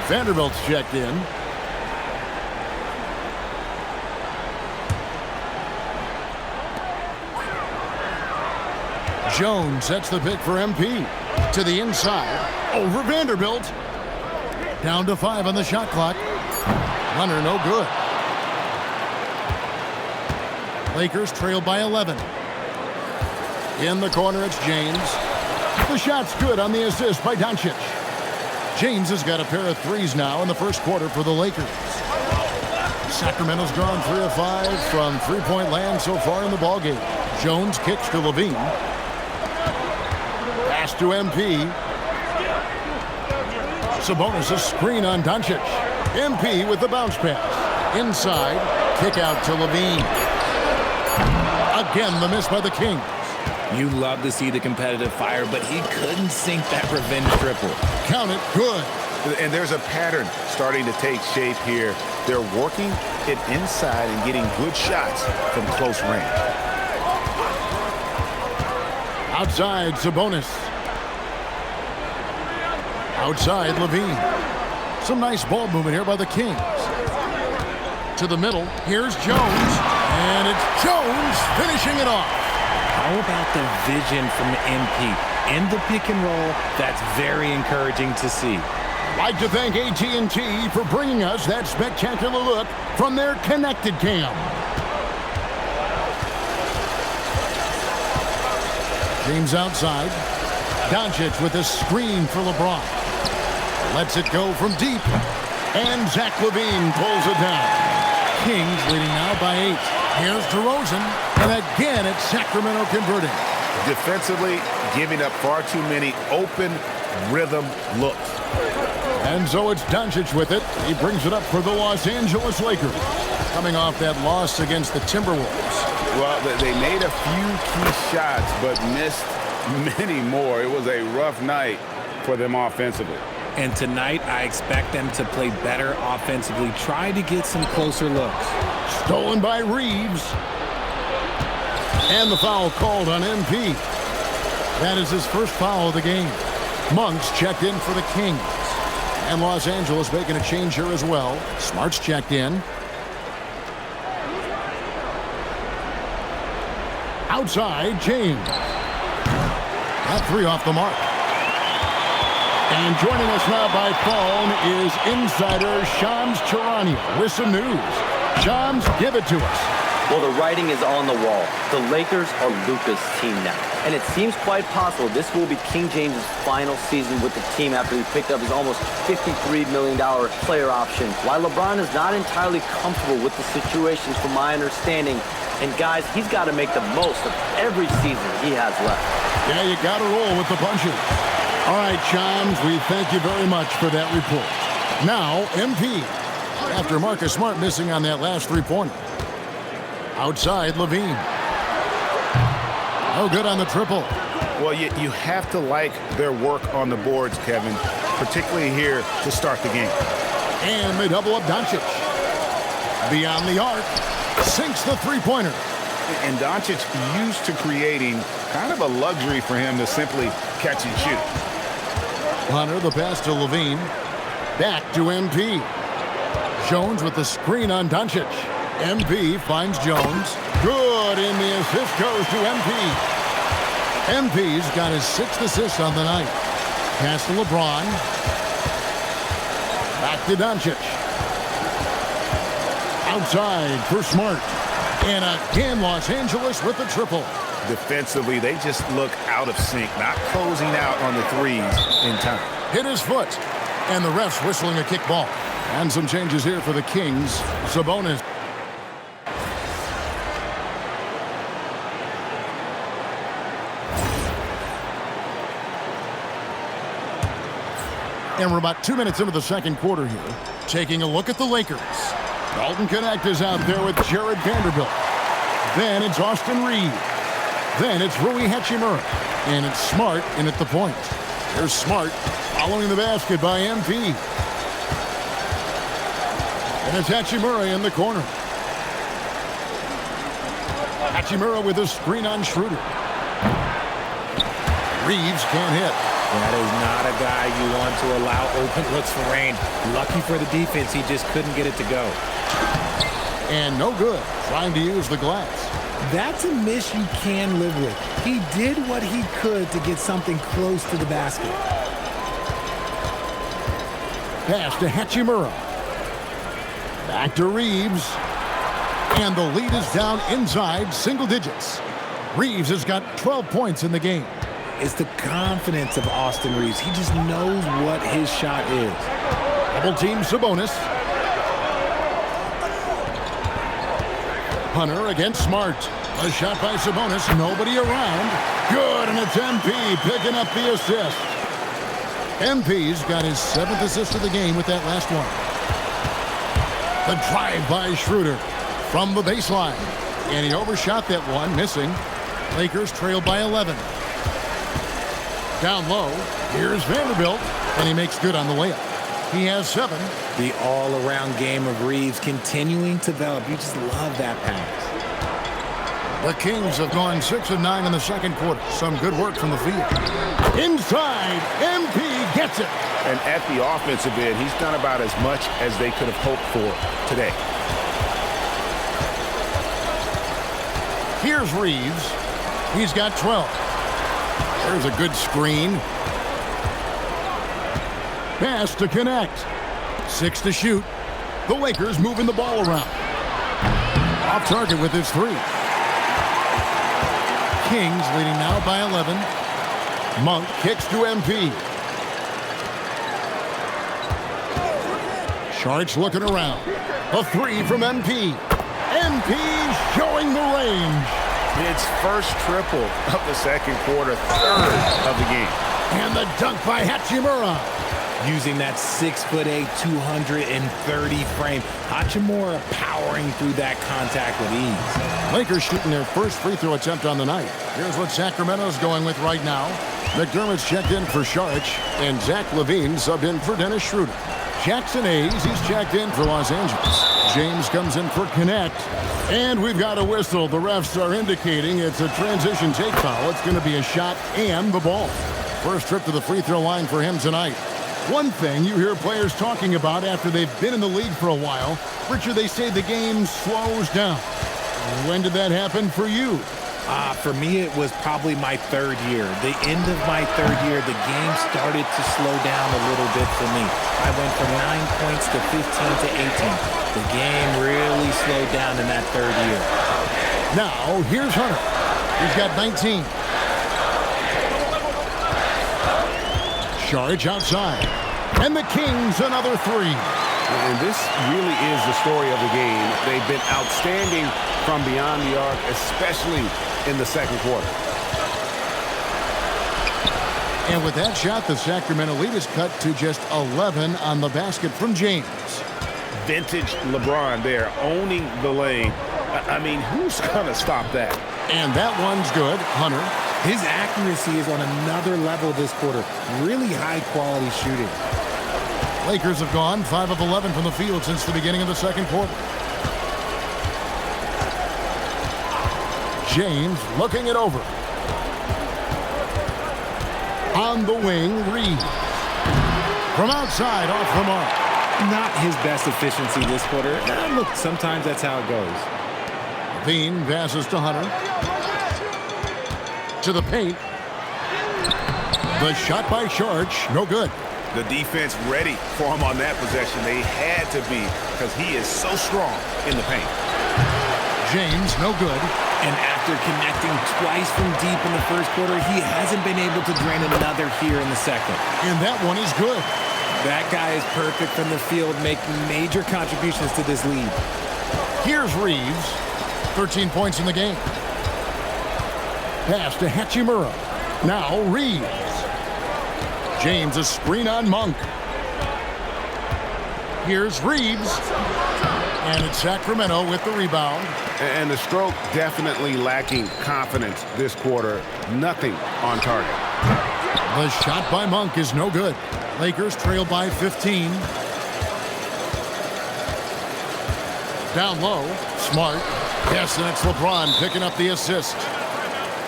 Vanderbilt's checked in. Jones sets the pick for MP. To the inside. Over Vanderbilt. Down to 5 on the shot clock. Hunter no good. Lakers trail by 11. In the corner, it's James. The shot's good on the assist by Doncic. James has got a pair of threes now in the first quarter for the Lakers. Sacramento's gone 3 of 5 from three-point land so far in the ballgame. Jones kicks to Levine. Pass to MP. Sabonis a screen on Doncic. MP with the bounce pass. Inside, kick out to Levine. Again, the miss by the Kings. You love to see the competitive fire, but he couldn't sink that revenge triple. Count it, good. And there's a pattern starting to take shape here. They're working it inside and getting good shots from close range. Outside, Sabonis. Outside, Levine. Some nice ball movement here by the Kings. To the middle, here's Jones. And it's Jones finishing it off. How about the vision from MP? In the pick and roll, that's very encouraging to see. I'd like to thank AT&T for bringing us that spectacular look from their connected cam. James outside. Doncic with a screen for LeBron. Lets it go from deep. And Zach LaVine pulls it down. Kings leading now by 8. Here's DeRozan. And again, it's Sacramento converting. Defensively, giving up far too many open rhythm looks. And so it's Doncic with it. He brings it up for the Los Angeles Lakers. Coming off that loss against the Timberwolves. Well, they made a few key shots, but missed many more. It was a rough night for them offensively. And tonight, I expect them to play better offensively. Try to get some closer looks. Stolen by Reeves. And the foul called on MP. That is his first foul of the game. Monk's checked in for the Kings. And Los Angeles making a change here as well. Smart's checked in. Outside, James. That 3 off the mark. And joining us now by phone is insider Shams Charania with some news. Shams, give it to us. Well, the writing is on the wall. The Lakers are Luka's team now. And it seems quite possible this will be King James's final season with the team after he picked up his almost $53 million player option. While LeBron is not entirely comfortable with the situation from my understanding, and guys, he's got to make the most of every season he has left. Yeah, you got to roll with the punches. All right, Shams, we thank you very much for that report. Now, MP. After Marcus Smart missing on that last three-pointer. Outside, Levine. No good on the triple. Well, you have to like their work on the boards, Kevin, particularly here to start the game. And they double up Doncic. Beyond the arc. Sinks the three-pointer. And Doncic used to creating kind of a luxury for him to simply catch and shoot. Hunter, the pass to Levine. Back to MP. Jones with the screen on Doncic. MP finds Jones. Good, and the assist goes to MP. MP's got his 6th assist on the night. Pass to LeBron. Back to Doncic. Outside for Smart. And again, Los Angeles with the triple. Defensively, they just look out of sync, not closing out on the threes in time. Hit his foot. And the refs whistling a kick ball. And some changes here for the Kings. Sabonis. And we're about 2 minutes into the second quarter here. Taking a look at the Lakers. Dalton Knecht is out there with Jared Vanderbilt. Then it's Austin Reed. Then it's Rui Hachimura. And it's Smart in at the point. There's Smart following the basket by MP. And it's Hachimura in the corner. Hachimura with a screen on Schroeder. Reeves can't hit. That is not a guy you want to allow open looks for rain. Lucky for the defense, he just couldn't get it to go. And no good, trying to use the glass. That's a miss you can live with. He did what he could to get something close to the basket. Pass to Hachimura. Back to Reeves. And the lead is down inside single digits. Reeves has got 12 points in the game. It's the confidence of Austin Reeves. He just knows what his shot is. Double team Sabonis. Hunter against Smart. A shot by Sabonis. Nobody around. Good, and it's MP picking up the assist. MP's got his 7th assist of the game with that last one. The drive by Schroeder from the baseline. And he overshot that one, missing. Lakers trail by 11. Down low, here's Vanderbilt, and he makes good on the layup. He has 7. The all-around game of Reeves continuing to develop. You just love that pass. The Kings have gone 6 of 9 in the second quarter. Some good work from the field. Inside, MP gets it. And at the offensive end, he's done about as much as they could have hoped for today. Here's Reeves. He's got 12. There's a good screen. Pass to Knecht. 6 to shoot. The Lakers moving the ball around. Off target with his 3. Kings leading now by 11. Monk kicks to MP. Sharks looking around. A 3 from MP. MP showing the range. His first triple of the second quarter, 3rd of the game. And the dunk by Hachimura. Using that 6'8", 230 frame. Hachimura powering through that contact with ease. Lakers shooting their first free throw attempt on the night. Here's what Sacramento's going with right now. McDermott's checked in for Saric, and Zach LaVine subbed in for Dennis Schroeder. Jackson Hayes, he's checked in for Los Angeles. James comes in for Knecht. And we've got a whistle. The refs are indicating it's a transition take foul. It's going to be a shot and the ball. First trip to the free throw line for him tonight. One thing you hear players talking about after they've been in the league for a while, Richard, they say the game slows down. When did that happen for you? For me, it was probably my 3rd year. The end of my 3rd year, the game started to slow down a little bit for me. I went from 9 points to 15 to 18. The game really slowed down in that 3rd year. Now, here's Hunter. He's got 19. Saric outside. And the Kings another 3. And this really is the story of the game. They've been outstanding from beyond the arc, especially in the second quarter. And with that shot, the Sacramento lead is cut to just 11 on the basket from James. Vintage LeBron there, owning the lane. I mean, who's going to stop that? And that one's good. Hunter. His accuracy is on another level this quarter. Really high-quality shooting. Lakers have gone 5 of 11 from the field since the beginning of the second quarter. James looking it over. On the wing, Reed. From outside, off the mark. Not his best efficiency this quarter. Look, sometimes that's how it goes. Levine passes to Hunter. To the paint. The shot by Saric, no good. The defense ready for him on that possession. They had to be, because he is so strong in the paint. James, no good. And after connecting twice from deep in the first quarter, he hasn't been able to drain another here in the second. And that one is good. That guy is perfect from the field, making major contributions to this lead. Here's Reeves. 13 points in the game. Pass to Hachimura. Now Reeves. James, a screen on Monk. Here's Reeves. And it's Sacramento with the rebound. And the Stroke definitely lacking confidence this quarter. Nothing on target. The shot by Monk is no good. Lakers trail by 15. Down low, Smart. Yes, and it's LeBron picking up the assist.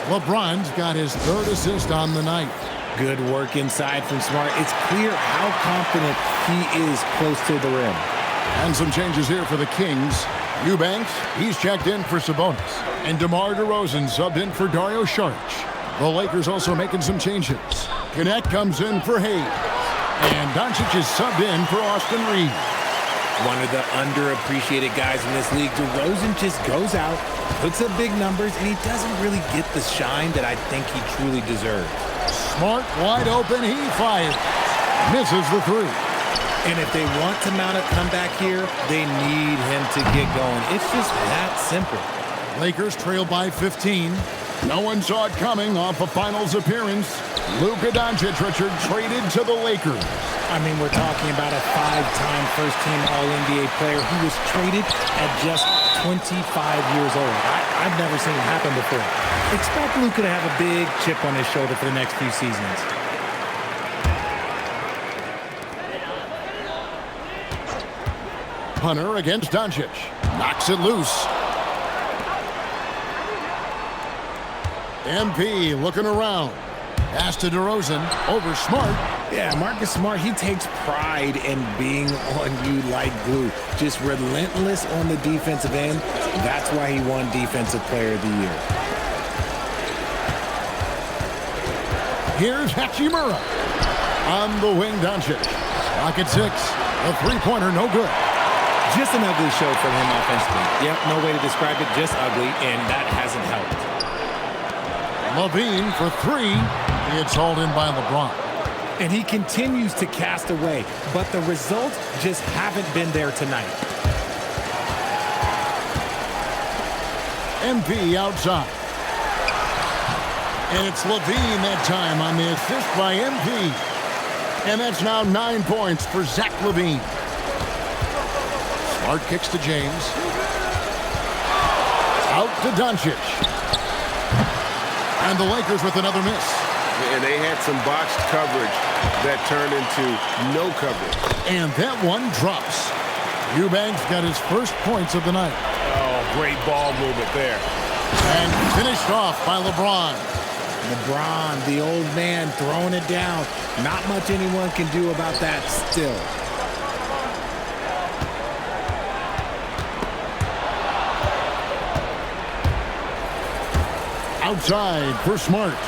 LeBron's got his third assist on the night. Good work inside from Smart. It's clear how confident he is close to the rim. And some changes here for the Kings. Eubanks, he's checked in for Sabonis. And DeMar DeRozan subbed in for Dario Saric. The Lakers also making some changes. Connect comes in for Hayes. And Doncic is subbed in for Austin Reeves. One of the underappreciated guys in this league. DeRozan just goes out, puts up big numbers, and he doesn't really get the shine that I think he truly deserves. Smart, wide open, he fires. Misses the three. And if they want to mount a comeback here, they need him to get going. It's just that simple. Lakers trail by 15. No one saw it coming off a finals appearance. Luka Doncic, Richard, traded to the Lakers. I mean, we're talking about a 5-time first-team All-NBA player who was traded at just 25 years old. I've never seen it happen before. Expect Luka to have a big chip on his shoulder for the next few seasons. Hunter against Doncic. Knocks it loose. MP looking around. Pass to DeRozan over Smart. Yeah, Marcus Smart, he takes pride in being on you like glue. Just relentless on the defensive end. That's why he won Defensive Player of the Year. Here's Hachimura. On the wing, Doncic. Rocket 6. A three-pointer, no good. Just an ugly show from him offensively. Yep, no way to describe it, just ugly, and that hasn't helped. Levine for three. It's hauled in by LeBron. And he continues to cast away, but the results just haven't been there tonight. MP outside. And it's Levine that time on the assist by MP. And that's now 9 points for Zach Levine. Smart kicks to James. Out to Doncic. And the Lakers with another miss. And they had some botched coverage that turned into no coverage. And that one drops. Eubanks got his first points of the night. Oh, great ball movement there. And finished off by LeBron. LeBron, the old man, throwing it down. Not much anyone can do about that still. Outside for Smart.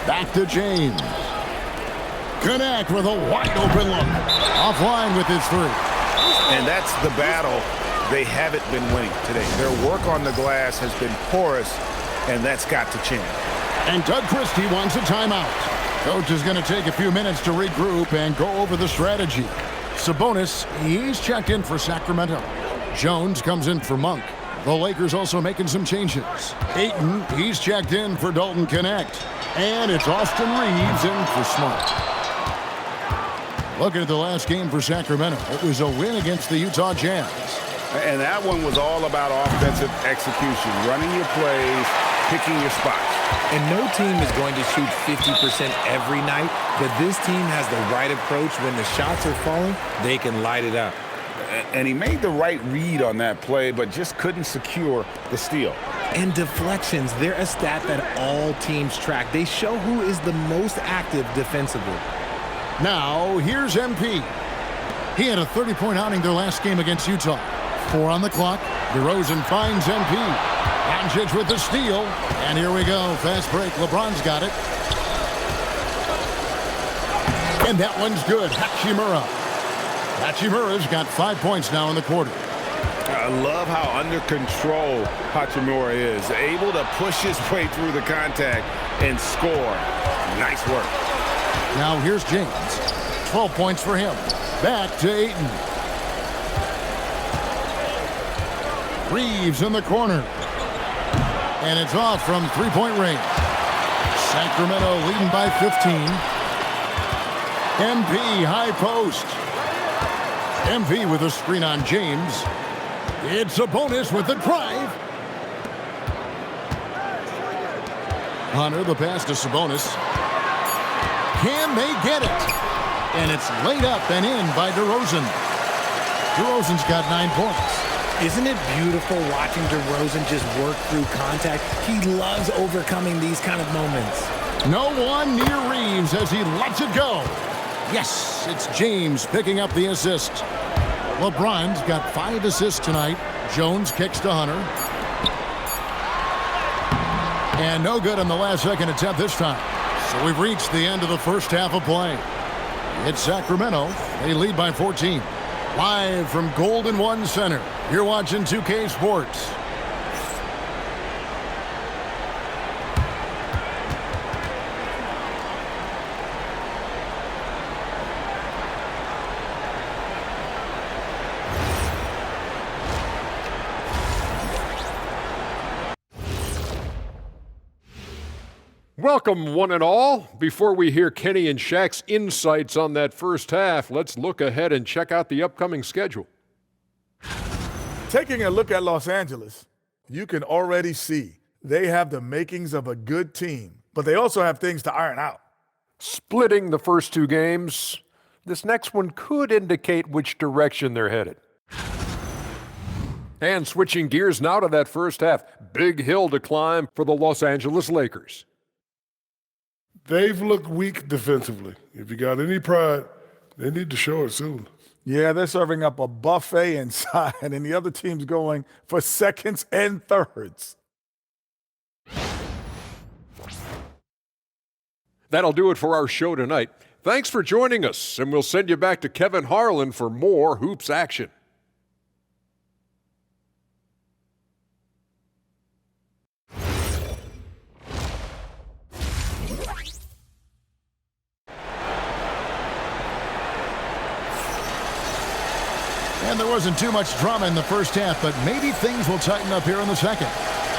Back to James. Connect with a wide open look. Offline with his three. And that's the battle they haven't been winning today. Their work on the glass has been porous, and that's got to change. And Doug Christie wants a timeout. Coach is going to take a few minutes to regroup and go over the strategy. Sabonis, he's checked in for Sacramento. Jones comes in for Monk. The Lakers also making some changes. Ayton, he's checked in for Dalton Connect. And it's Austin Reeves in for Smart. Looking at the last game for Sacramento, it was a win against the Utah Jazz. And that one was all about offensive execution, running your plays, picking your spots. And no team is going to shoot 50% every night, but this team has the right approach. When the shots are falling, they can light it up. And he made the right read on that play, but just couldn't secure the steal. And deflections, they're a stat that all teams track. They show who is the most active defensively. Now, here's MP. He had a 30-point outing their last game against Utah. 4 on the clock. DeRozan finds MP. Doncic with the steal. And here we go. Fast break. LeBron's got it. And that one's good. Hachimura. Hachimura's got 5 points now in the quarter. I love how under control Hachimura is. Able to push his way through the contact and score. Nice work. Now here's James. 12 points for him. Back to Ayton. Reeves in the corner. And it's off from three-point range. Sacramento leading by 15. MP high post. MP with a screen on James. It's a bonus with the drive. Hunter, the pass to Sabonis. Can they get it? And it's laid up and in by DeRozan. DeRozan's got 9 points. Isn't it beautiful watching DeRozan just work through contact? He loves overcoming these kind of moments. No one near Reeves as he lets it go. Yes, it's James picking up the assist. LeBron's got 5 assists tonight. Jones kicks to Hunter. And no good on the last second attempt this time. So we've reached the end of the first half of play. It's Sacramento. They lead by 14. Live from Golden One Center, you're watching 2K Sports. Welcome, one and all. Before we hear Kenny and Shaq's insights on that first half, let's look ahead and check out the upcoming schedule. Taking a look at Los Angeles, you can already see they have the makings of a good team, but they also have things to iron out. Splitting the first 2 games, this next one could indicate which direction they're headed. And switching gears now to that first half, big hill to climb for the Los Angeles Lakers. They've looked weak defensively. If you got any pride, they need to show it soon. Yeah, they're serving up a buffet inside, and the other team's going for seconds and thirds. That'll do it for our show tonight. Thanks for joining us, and we'll send you back to Kevin Harlan for more Hoops action. And there wasn't too much drama in the first half, but maybe things will tighten up here in the second.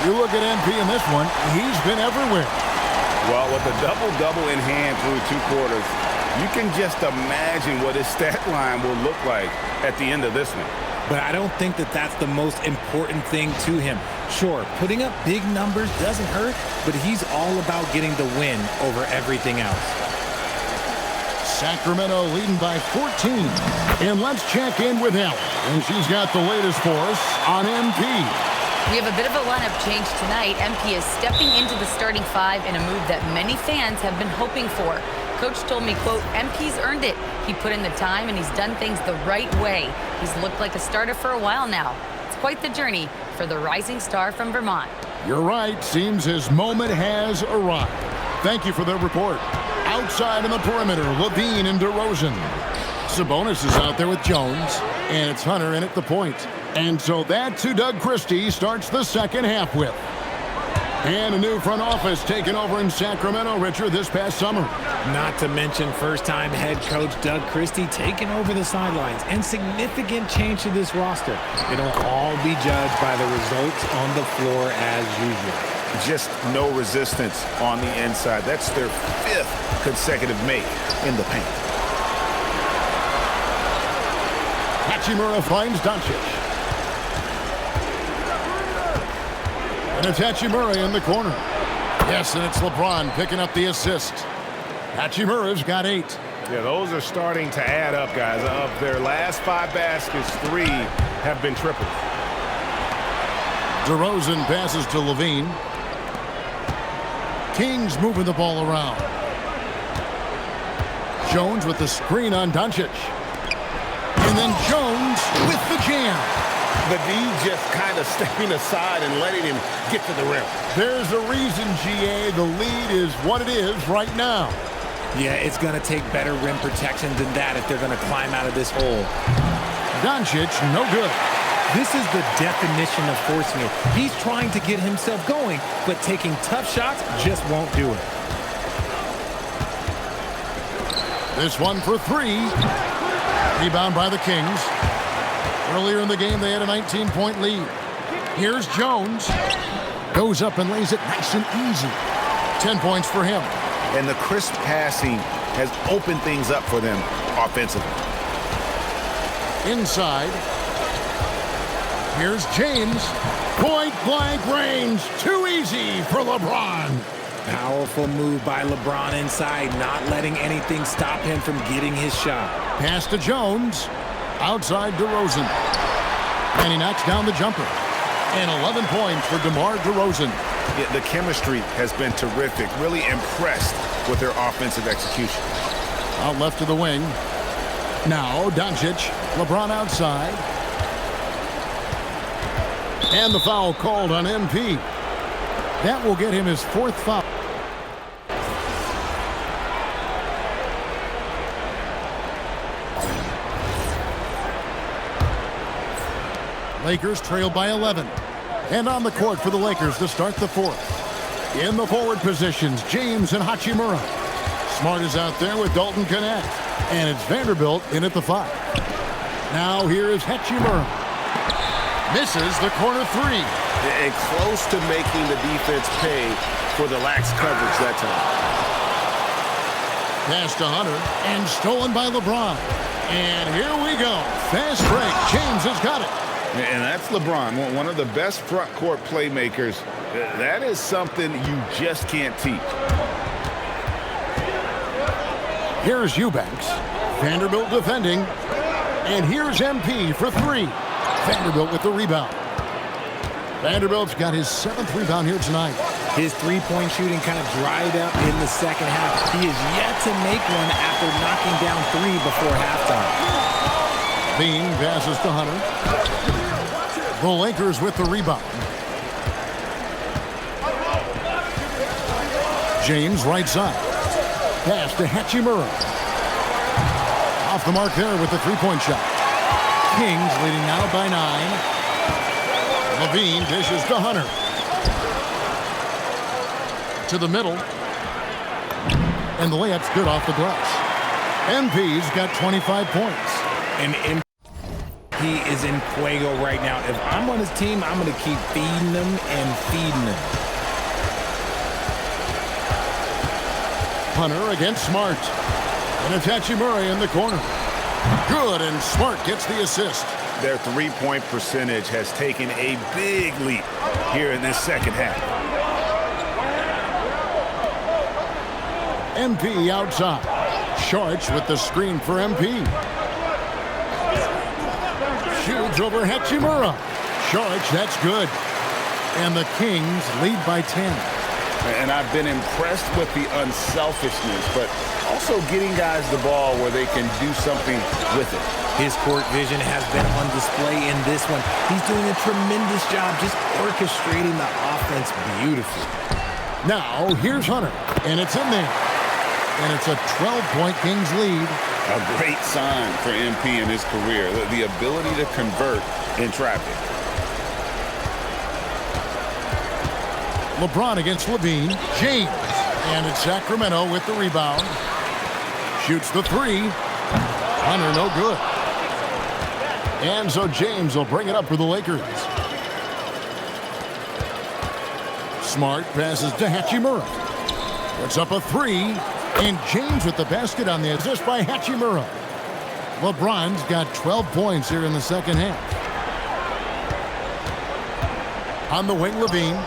You look at MP in this one, he's been everywhere. Well, with a double-double in hand through 2 quarters, you can just imagine what his stat line will look like at the end of this one. But I don't think that that's the most important thing to him. Sure, putting up big numbers doesn't hurt, but he's all about getting the win over everything else. Sacramento leading by 14. And let's check in with Ellen. And she's got the latest for us on MP. We have a bit of a lineup change tonight. MP is stepping into the starting 5 in a move that many fans have been hoping for. Coach told me, quote, MP's earned it. He put in the time and he's done things the right way. He's looked like a starter for a while now. It's quite the journey for the rising star from Vermont. You're right. Seems his moment has arrived. Thank you for the report. Outside in the perimeter, Levine and DeRozan. Sabonis is out there with Jones, and it's Hunter in at the point. And so that's who Doug Christie starts the second half with. And a new front office taken over in Sacramento, Richard, this past summer. Not to mention first-time head coach Doug Christie taking over the sidelines, and significant change to this roster. It'll all be judged by the results on the floor as usual. Just no resistance on the inside. That's their 5th consecutive make in the paint. Hachimura finds Doncic. And it's Hachimura in the corner. Yes, and it's LeBron picking up the assist. Hachimura's got 8. Yeah, those are starting to add up, guys. Of their last 5 baskets, 3 have been triples. DeRozan passes to Levine. Kings moving the ball around. Jones with the screen on Doncic. And then Jones with the jam. The D just kind of stepping aside and letting him get to the rim. There's a reason, GA, the lead is what it is right now. Yeah, it's going to take better rim protection than that if they're going to climb out of this hole. Doncic, no good. This is the definition of forcing it. He's trying to get himself going, but taking tough shots just won't do it. This one for 3. Rebound by the Kings. Earlier in the game, they had a 19-point lead. Here's Jones. Goes up and lays it nice and easy. 10 points for him. And the crisp passing has opened things up for them offensively. Inside. Here's James. Point-blank range. Too easy for LeBron. Powerful move by LeBron inside, not letting anything stop him from getting his shot. Pass to Jones. Outside DeRozan. And he knocks down the jumper. And 11 points for DeMar DeRozan. Yeah, the chemistry has been terrific. Really impressed with their offensive execution. Out left to the wing. Now Doncic. LeBron outside. And the foul called on MP. That will get him his 4th foul. Lakers trail by 11. And on the court for the Lakers to start the 4th. In the forward positions, James and Hachimura. Smart is out there with Dalton Connect. And it's Vanderbilt in at the 5. Now here is Hachimura. Misses the corner 3. And close to making the defense pay for the lax coverage that time. Pass to Hunter. And stolen by LeBron. And here we go. Fast break. James has got it. And that's LeBron, one of the best front court playmakers. That is something you just can't teach. Here's Eubanks. Vanderbilt defending. And here's MP for 3. Vanderbilt with the rebound. Vanderbilt's got his 7th rebound here tonight. His three-point shooting kind of dried up in the second half. He is yet to make one after knocking down 3 before halftime. Bean passes to Hunter. The Lakers with the rebound. James right side. Pass to Hachimura. Off the mark there with the three-point shot. Kings leading now by 9. Levine dishes to Hunter. To the middle. And the layup's good off the glass. MP's got 25 points. And he is in fuego right now. If I'm on his team, I'm going to keep feeding them and feeding them. Hunter against Smart. And it's Hachimura in the corner. Good, and Smart gets the assist. Their three-point percentage has taken a big leap here in this second half. MP outside. Sharch with the screen for MP. Shoots over Hachimura. Sharch, that's good. And the Kings lead by 10. And I've been impressed with the unselfishness, but also getting guys the ball where they can do something with it. His court vision has been on display in this one. He's doing a tremendous job just orchestrating the offense beautifully. Now, here's Hunter, and it's in there. And it's a 12-point Kings lead. A great sign for MP in his career, the ability to convert in traffic. LeBron against Levine. James. And it's Sacramento with the rebound. Shoots the 3. Hunter, no good. And so James will bring it up for the Lakers. Smart passes to Hachimura. Puts up a 3. And James with the basket on the assist by Hachimura. LeBron's got 12 points here in the second half. On the wing, Levine.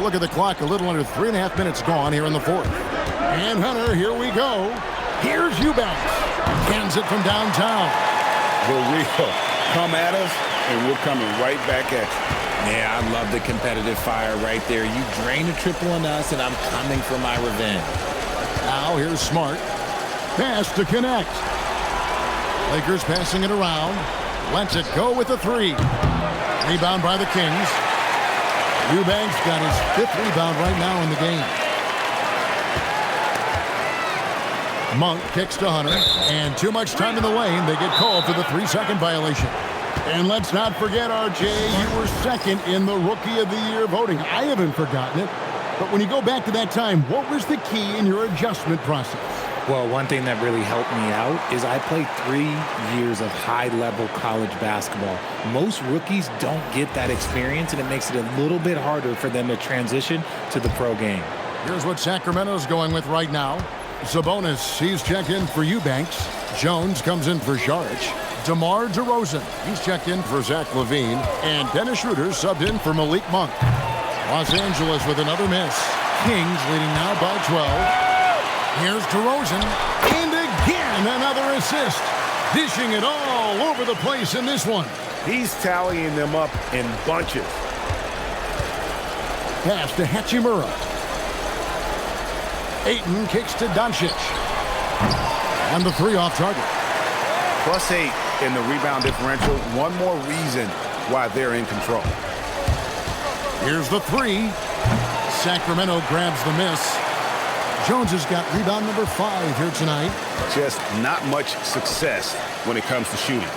Look at the clock, a little under 3.5 minutes gone here in the 4th. And Hunter, here we go. Here's Eubanks. Hands it from downtown. We're real. Come at us, and we're coming right back at you. Yeah, I love the competitive fire right there. You drain a triple on us, and I'm coming for my revenge. Now here's Smart. Pass to Connect. Lakers passing it around. Lets it go with the 3. Rebound by the Kings. Eubanks got his 5th rebound right now in the game. Monk kicks to Hunter. And too much time in the lane. They get called for the 3-second violation. And let's not forget, RJ, you were second in the Rookie of the Year voting. I haven't forgotten it. But when you go back to that time, what was the key in your adjustment process? Well, one thing that really helped me out is I played 3 years of high-level college basketball. Most rookies don't get that experience, and it makes it a little bit harder for them to transition to the pro game. Here's what Sacramento's going with right now. Sabonis, he's checked in for Eubanks. Jones comes in for Saric. DeMar DeRozan, he's checked in for Zach LaVine. And Dennis Schroeder subbed in for Malik Monk. Los Angeles with another miss. Kings leading now by 12. Here's DeRozan. And again, another assist. Dishing it all over the place in this one. He's tallying them up in bunches. Pass to Hachimura. Ayton kicks to Doncic. And the three off target. +8 in the rebound differential. One more reason why they're in control. Here's the three. Sacramento grabs the miss. Jones has got rebound number 5 here tonight. Just not much success when it comes to shooting.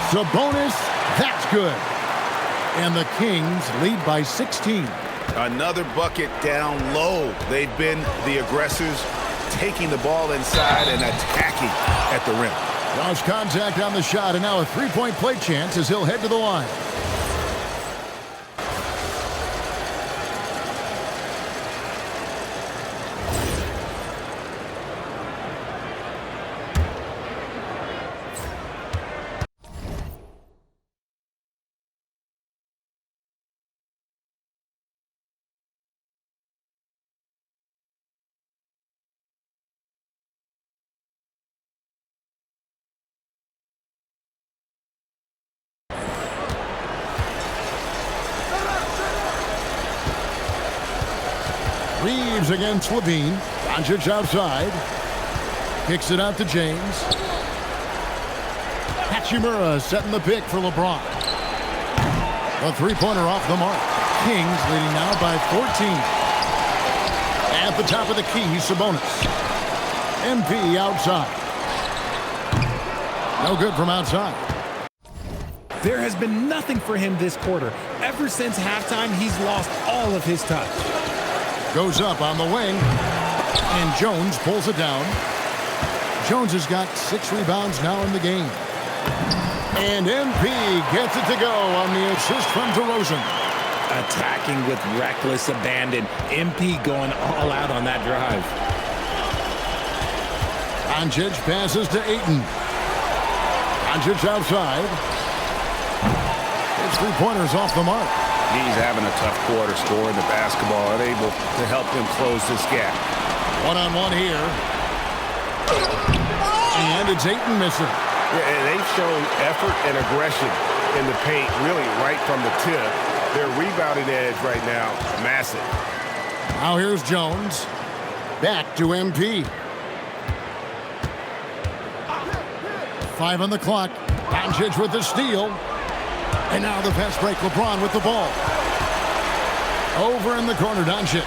Sabonis, that's good. And the Kings lead by 16. Another bucket down low. They've been the aggressors, taking the ball inside and attacking at the rim. Lost contact on the shot, and now a three-point play chance as he'll head to the line. Reeves against LaVine. Doncic outside. Kicks it out to James. Hachimura setting the pick for LeBron. A three-pointer off the mark. Kings leading now by 14. At the top of the key, Sabonis. MP outside. No good from outside. There has been nothing for him this quarter. Ever since halftime, he's lost all of his touch. Goes up on the wing, and Jones pulls it down. Jones has got 6 rebounds now in the game. And MP gets it to go on the assist from DeRozan. Attacking with reckless abandon. MP going all out on that drive. Doncic passes to Ayton. Doncic outside. His three-pointer's off the mark. He's having a tough quarter, scoring the basketball, unable to help him close this gap. One-on-one here. And it's Ayton missing. Yeah, and they've shown effort and aggression in the paint, really right from the tip. Their rebounding edge right now, massive. Now here's Jones. Back to MP. 5 on the clock. Doncic with the steal. And now the fast break, LeBron with the ball. Over in the corner, Doncic.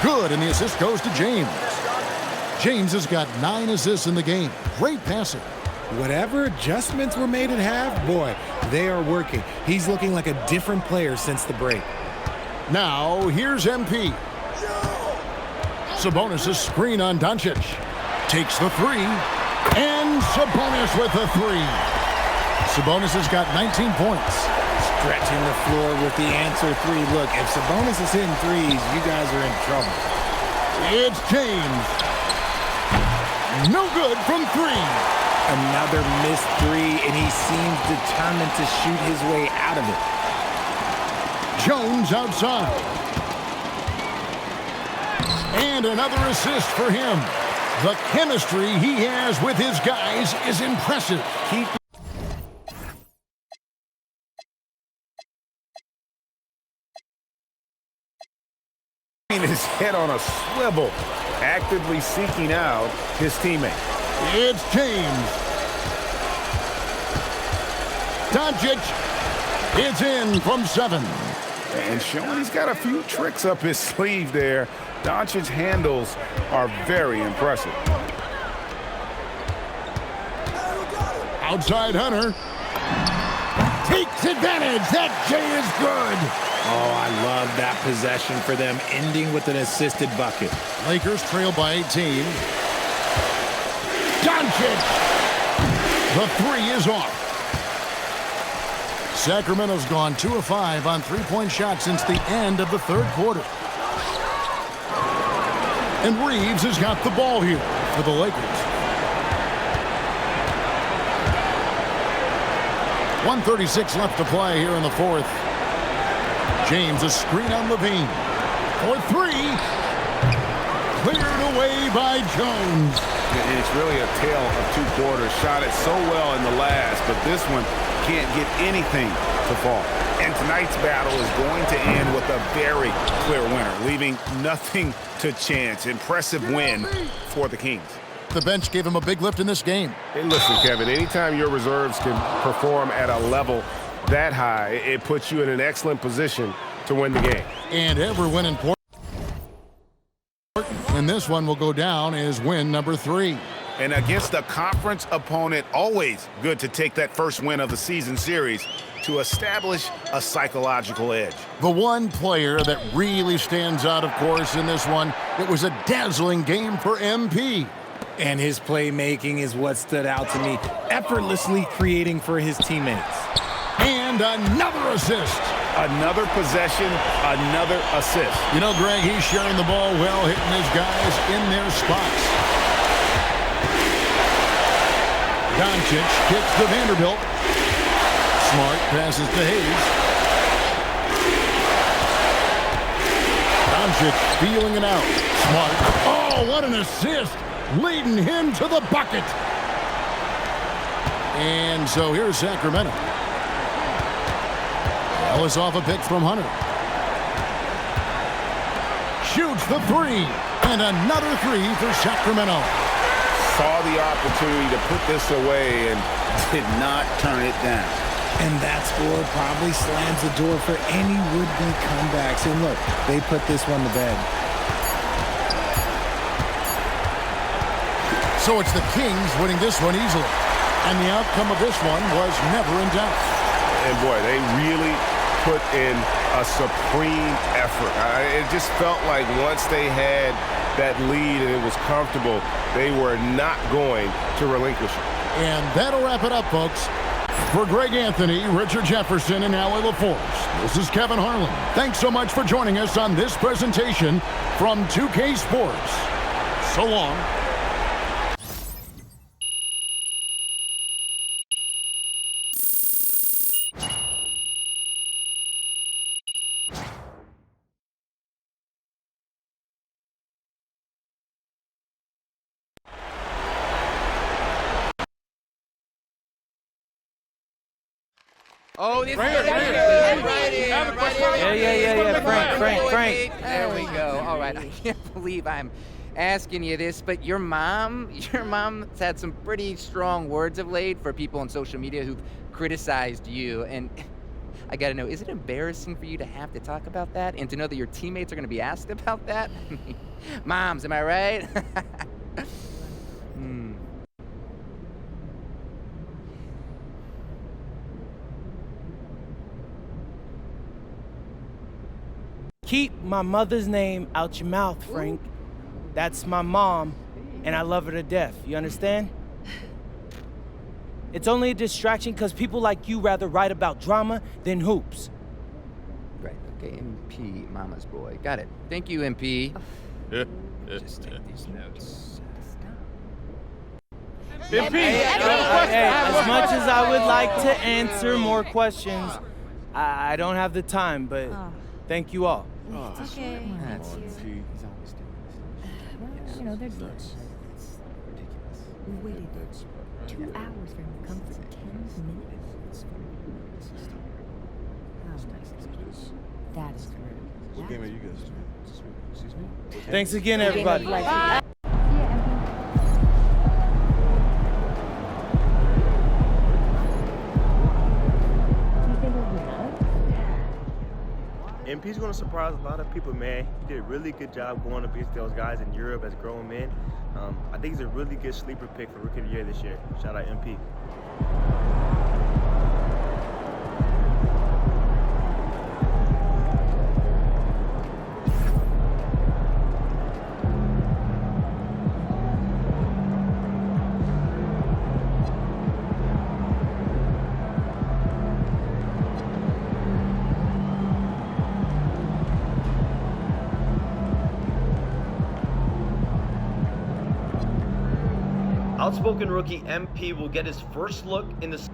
Good, and the assist goes to James. James has got 9 assists in the game. Great passing. Whatever adjustments were made at half, boy, they are working. He's looking like a different player since the break. Now, here's MP. Sabonis' screen on Doncic. Takes the 3. And Sabonis with the 3. Sabonis has got 19 points. Stretching the floor with the answer 3. Look, if Sabonis is hitting threes, you guys are in trouble. It's James. No good from 3. Another missed 3, and he seems determined to shoot his way out of it. Jones outside. And another assist for him. The chemistry he has with his guys is impressive. Keep his head on a swivel, actively seeking out his teammate. It's James. Doncic. It's in from 7. And showing he's got a few tricks up his sleeve there. Doncic's handles are very impressive. Outside Hunter. Takes advantage. That J is good. Oh, I love that possession for them, ending with an assisted bucket. Lakers trail by 18. Doncic. The 3 is off. Sacramento's gone 2 of 5 on three-point shots since the end of the third quarter. And Reeves has got the ball here for the Lakers. 1:36 left to play here in the fourth. James, a screen on Levine. For three. Cleared away by Jones. It's really a tale of two quarters. Shot it so well in the last, but this one can't get anything to fall. And tonight's battle is going to end with a very clear winner, leaving nothing to chance. Impressive win for the Kings. The bench gave him a big lift in this game. Hey, listen, Kevin, anytime your reserves can perform at a level that high, it puts you in an excellent position to win the game. And every win important. And this one will go down as win number 3. And against a conference opponent, always good to take that first win of the season series to establish a psychological edge. The one player that really stands out, of course, in this one, it was a dazzling game for MP. And his playmaking is what stood out to me, effortlessly creating for his teammates. And another assist. Another possession, another assist. You know, Greg, he's sharing the ball well, hitting his guys in their spots. Doncic kicks to Vanderbilt. Smart passes to Hayes. Doncic feeling it out. Smart. Oh, what an assist. Leading him to the bucket. And so here's Sacramento. Ellis off a pick from Hunter. Shoots the three. And another three for Sacramento. Saw the opportunity to put this away and did not turn it down. And that score probably slams the door for any would-be comebacks. And look, they put this one to bed. So it's the Kings winning this one easily. And the outcome of this one was never in doubt. And boy, they really put in a supreme effort. It just felt like once they had that lead and it was comfortable, they were not going to relinquish it. And that'll wrap it up, folks. For Greg Anthony, Richard Jefferson, and Allie LaForce, this is Kevin Harlan. Thanks so much for joining us on this presentation from 2K Sports. So long. Oh, this is Yeah, Frank. There we go. All right, I can't believe I'm asking you this, but your mom's had some pretty strong words of late for people on social media who've criticized you, and I gotta know, is it embarrassing for you to have to talk about that and to know that your teammates are gonna be asked about that? Moms, am I right? Keep my mother's name out your mouth, Frank. That's my mom, and I love her to death. You understand? It's only a distraction because people like you rather write about drama than hoops. Right, okay, MP, mama's boy. Got it. Thank you, MP. Just take these notes. MP! Hey, as much as I would like to answer more questions, I don't have the time, but thank you all. It's okay. That's You know, they're nuts. We waited 2 hours for him to come for 10 minutes. That is rude. What game are you guys doing? Excuse me? Thanks again, everybody. MP's going to surprise a lot of people, man. He did a really good job going up against those guys in Europe as grown men. I think he's a really good sleeper pick for Rookie of the Year this year. Shout out MP. outspoken rookie MP will get his first look in the...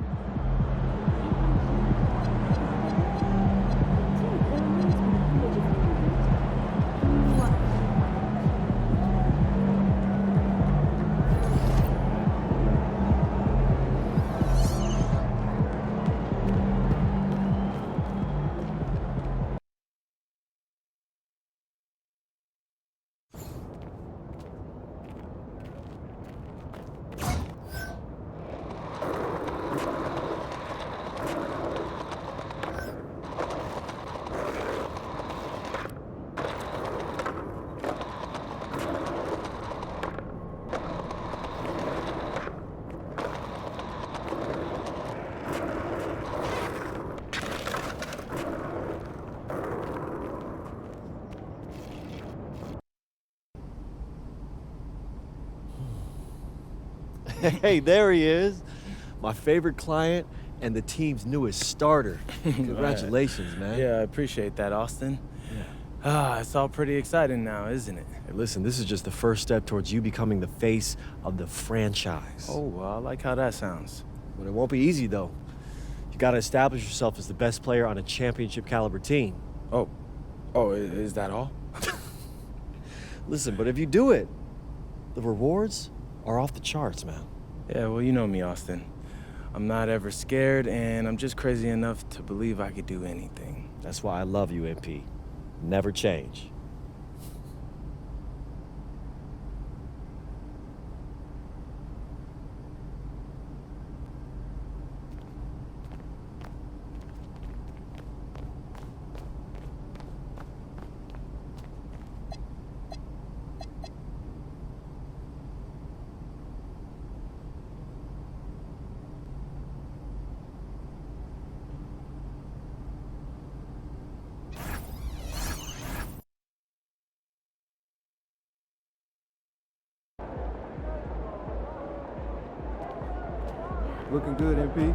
Hey, there he is. My favorite client and the team's newest starter. Congratulations, man. Yeah, I appreciate that, Austin. It's all pretty exciting now, isn't it? Hey, listen, this is just the first step towards you becoming the face of the franchise. Oh, well, I like how that sounds. But it won't be easy, though. You gotta establish yourself as the best player on a championship caliber team. Oh, is that all? Listen, but if you do it, the rewards are off the charts, man. Yeah, well, you know me, Austin. I'm not ever scared, and I'm just crazy enough to believe I could do anything. That's why I love you, MP. Never change. Looking good, MP.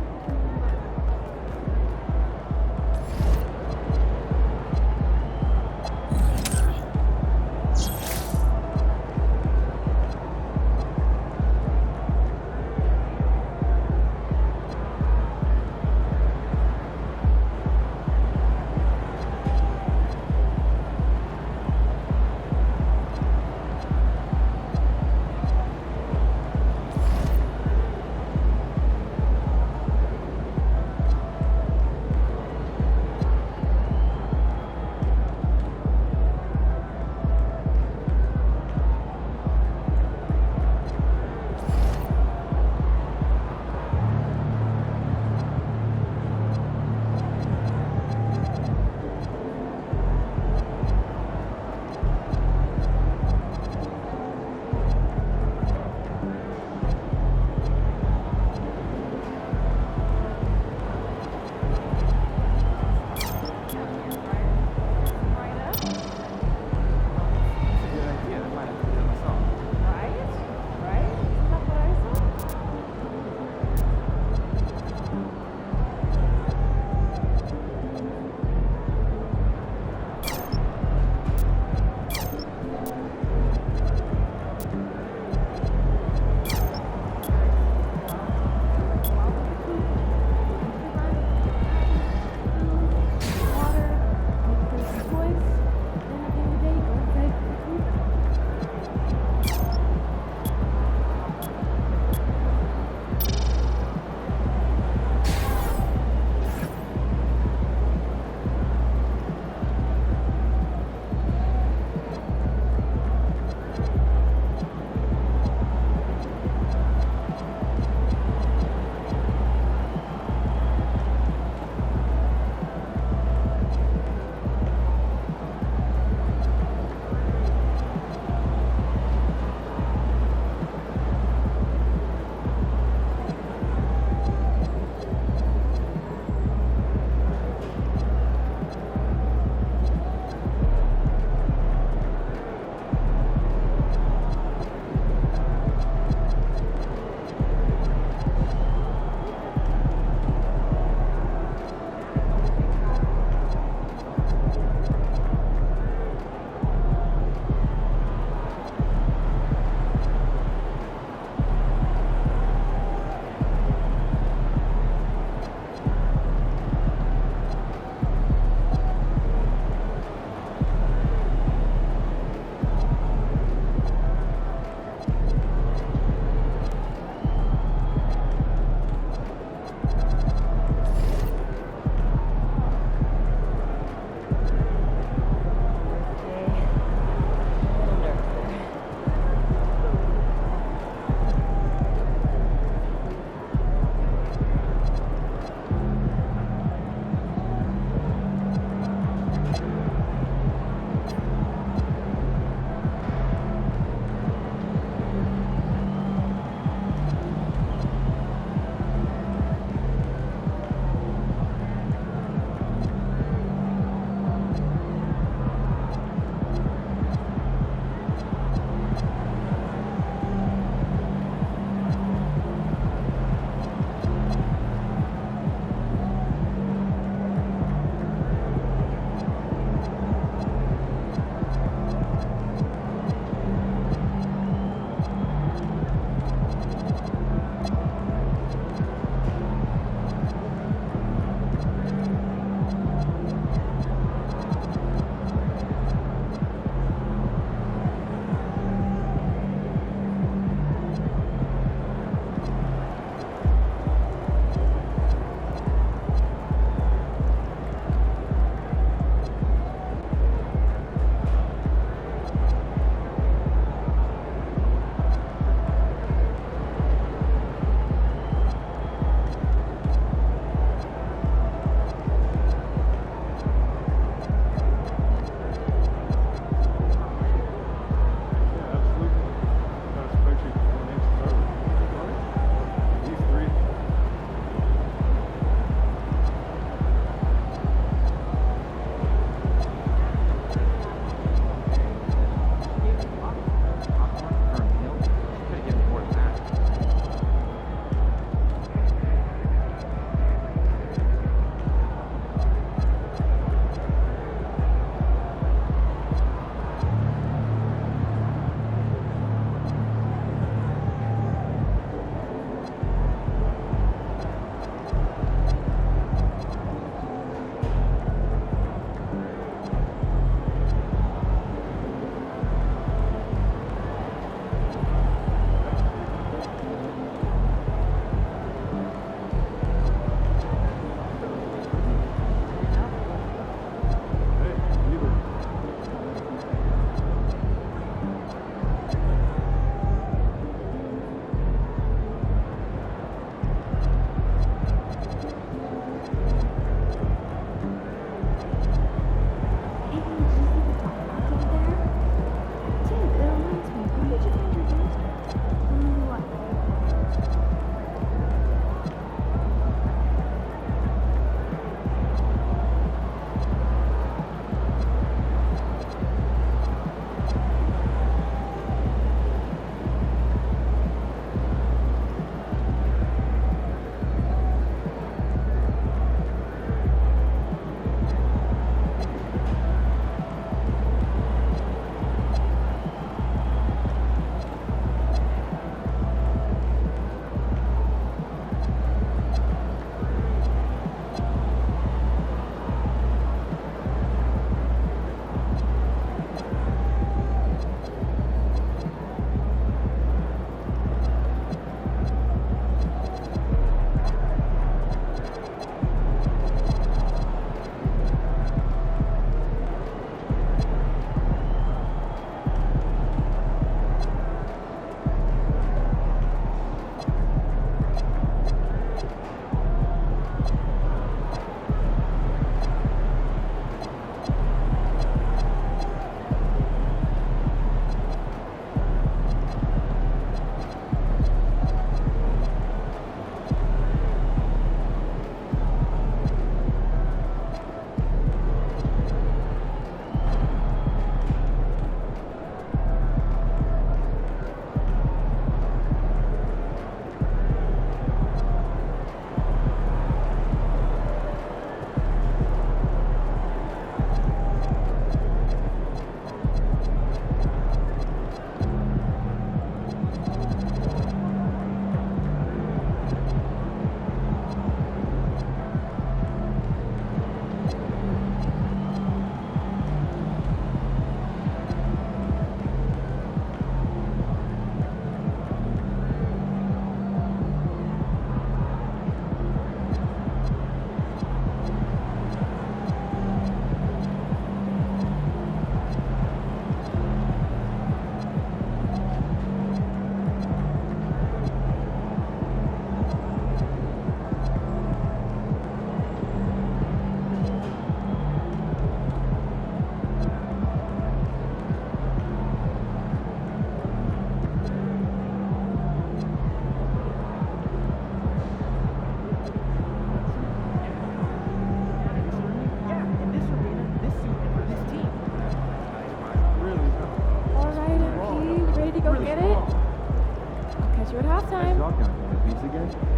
man.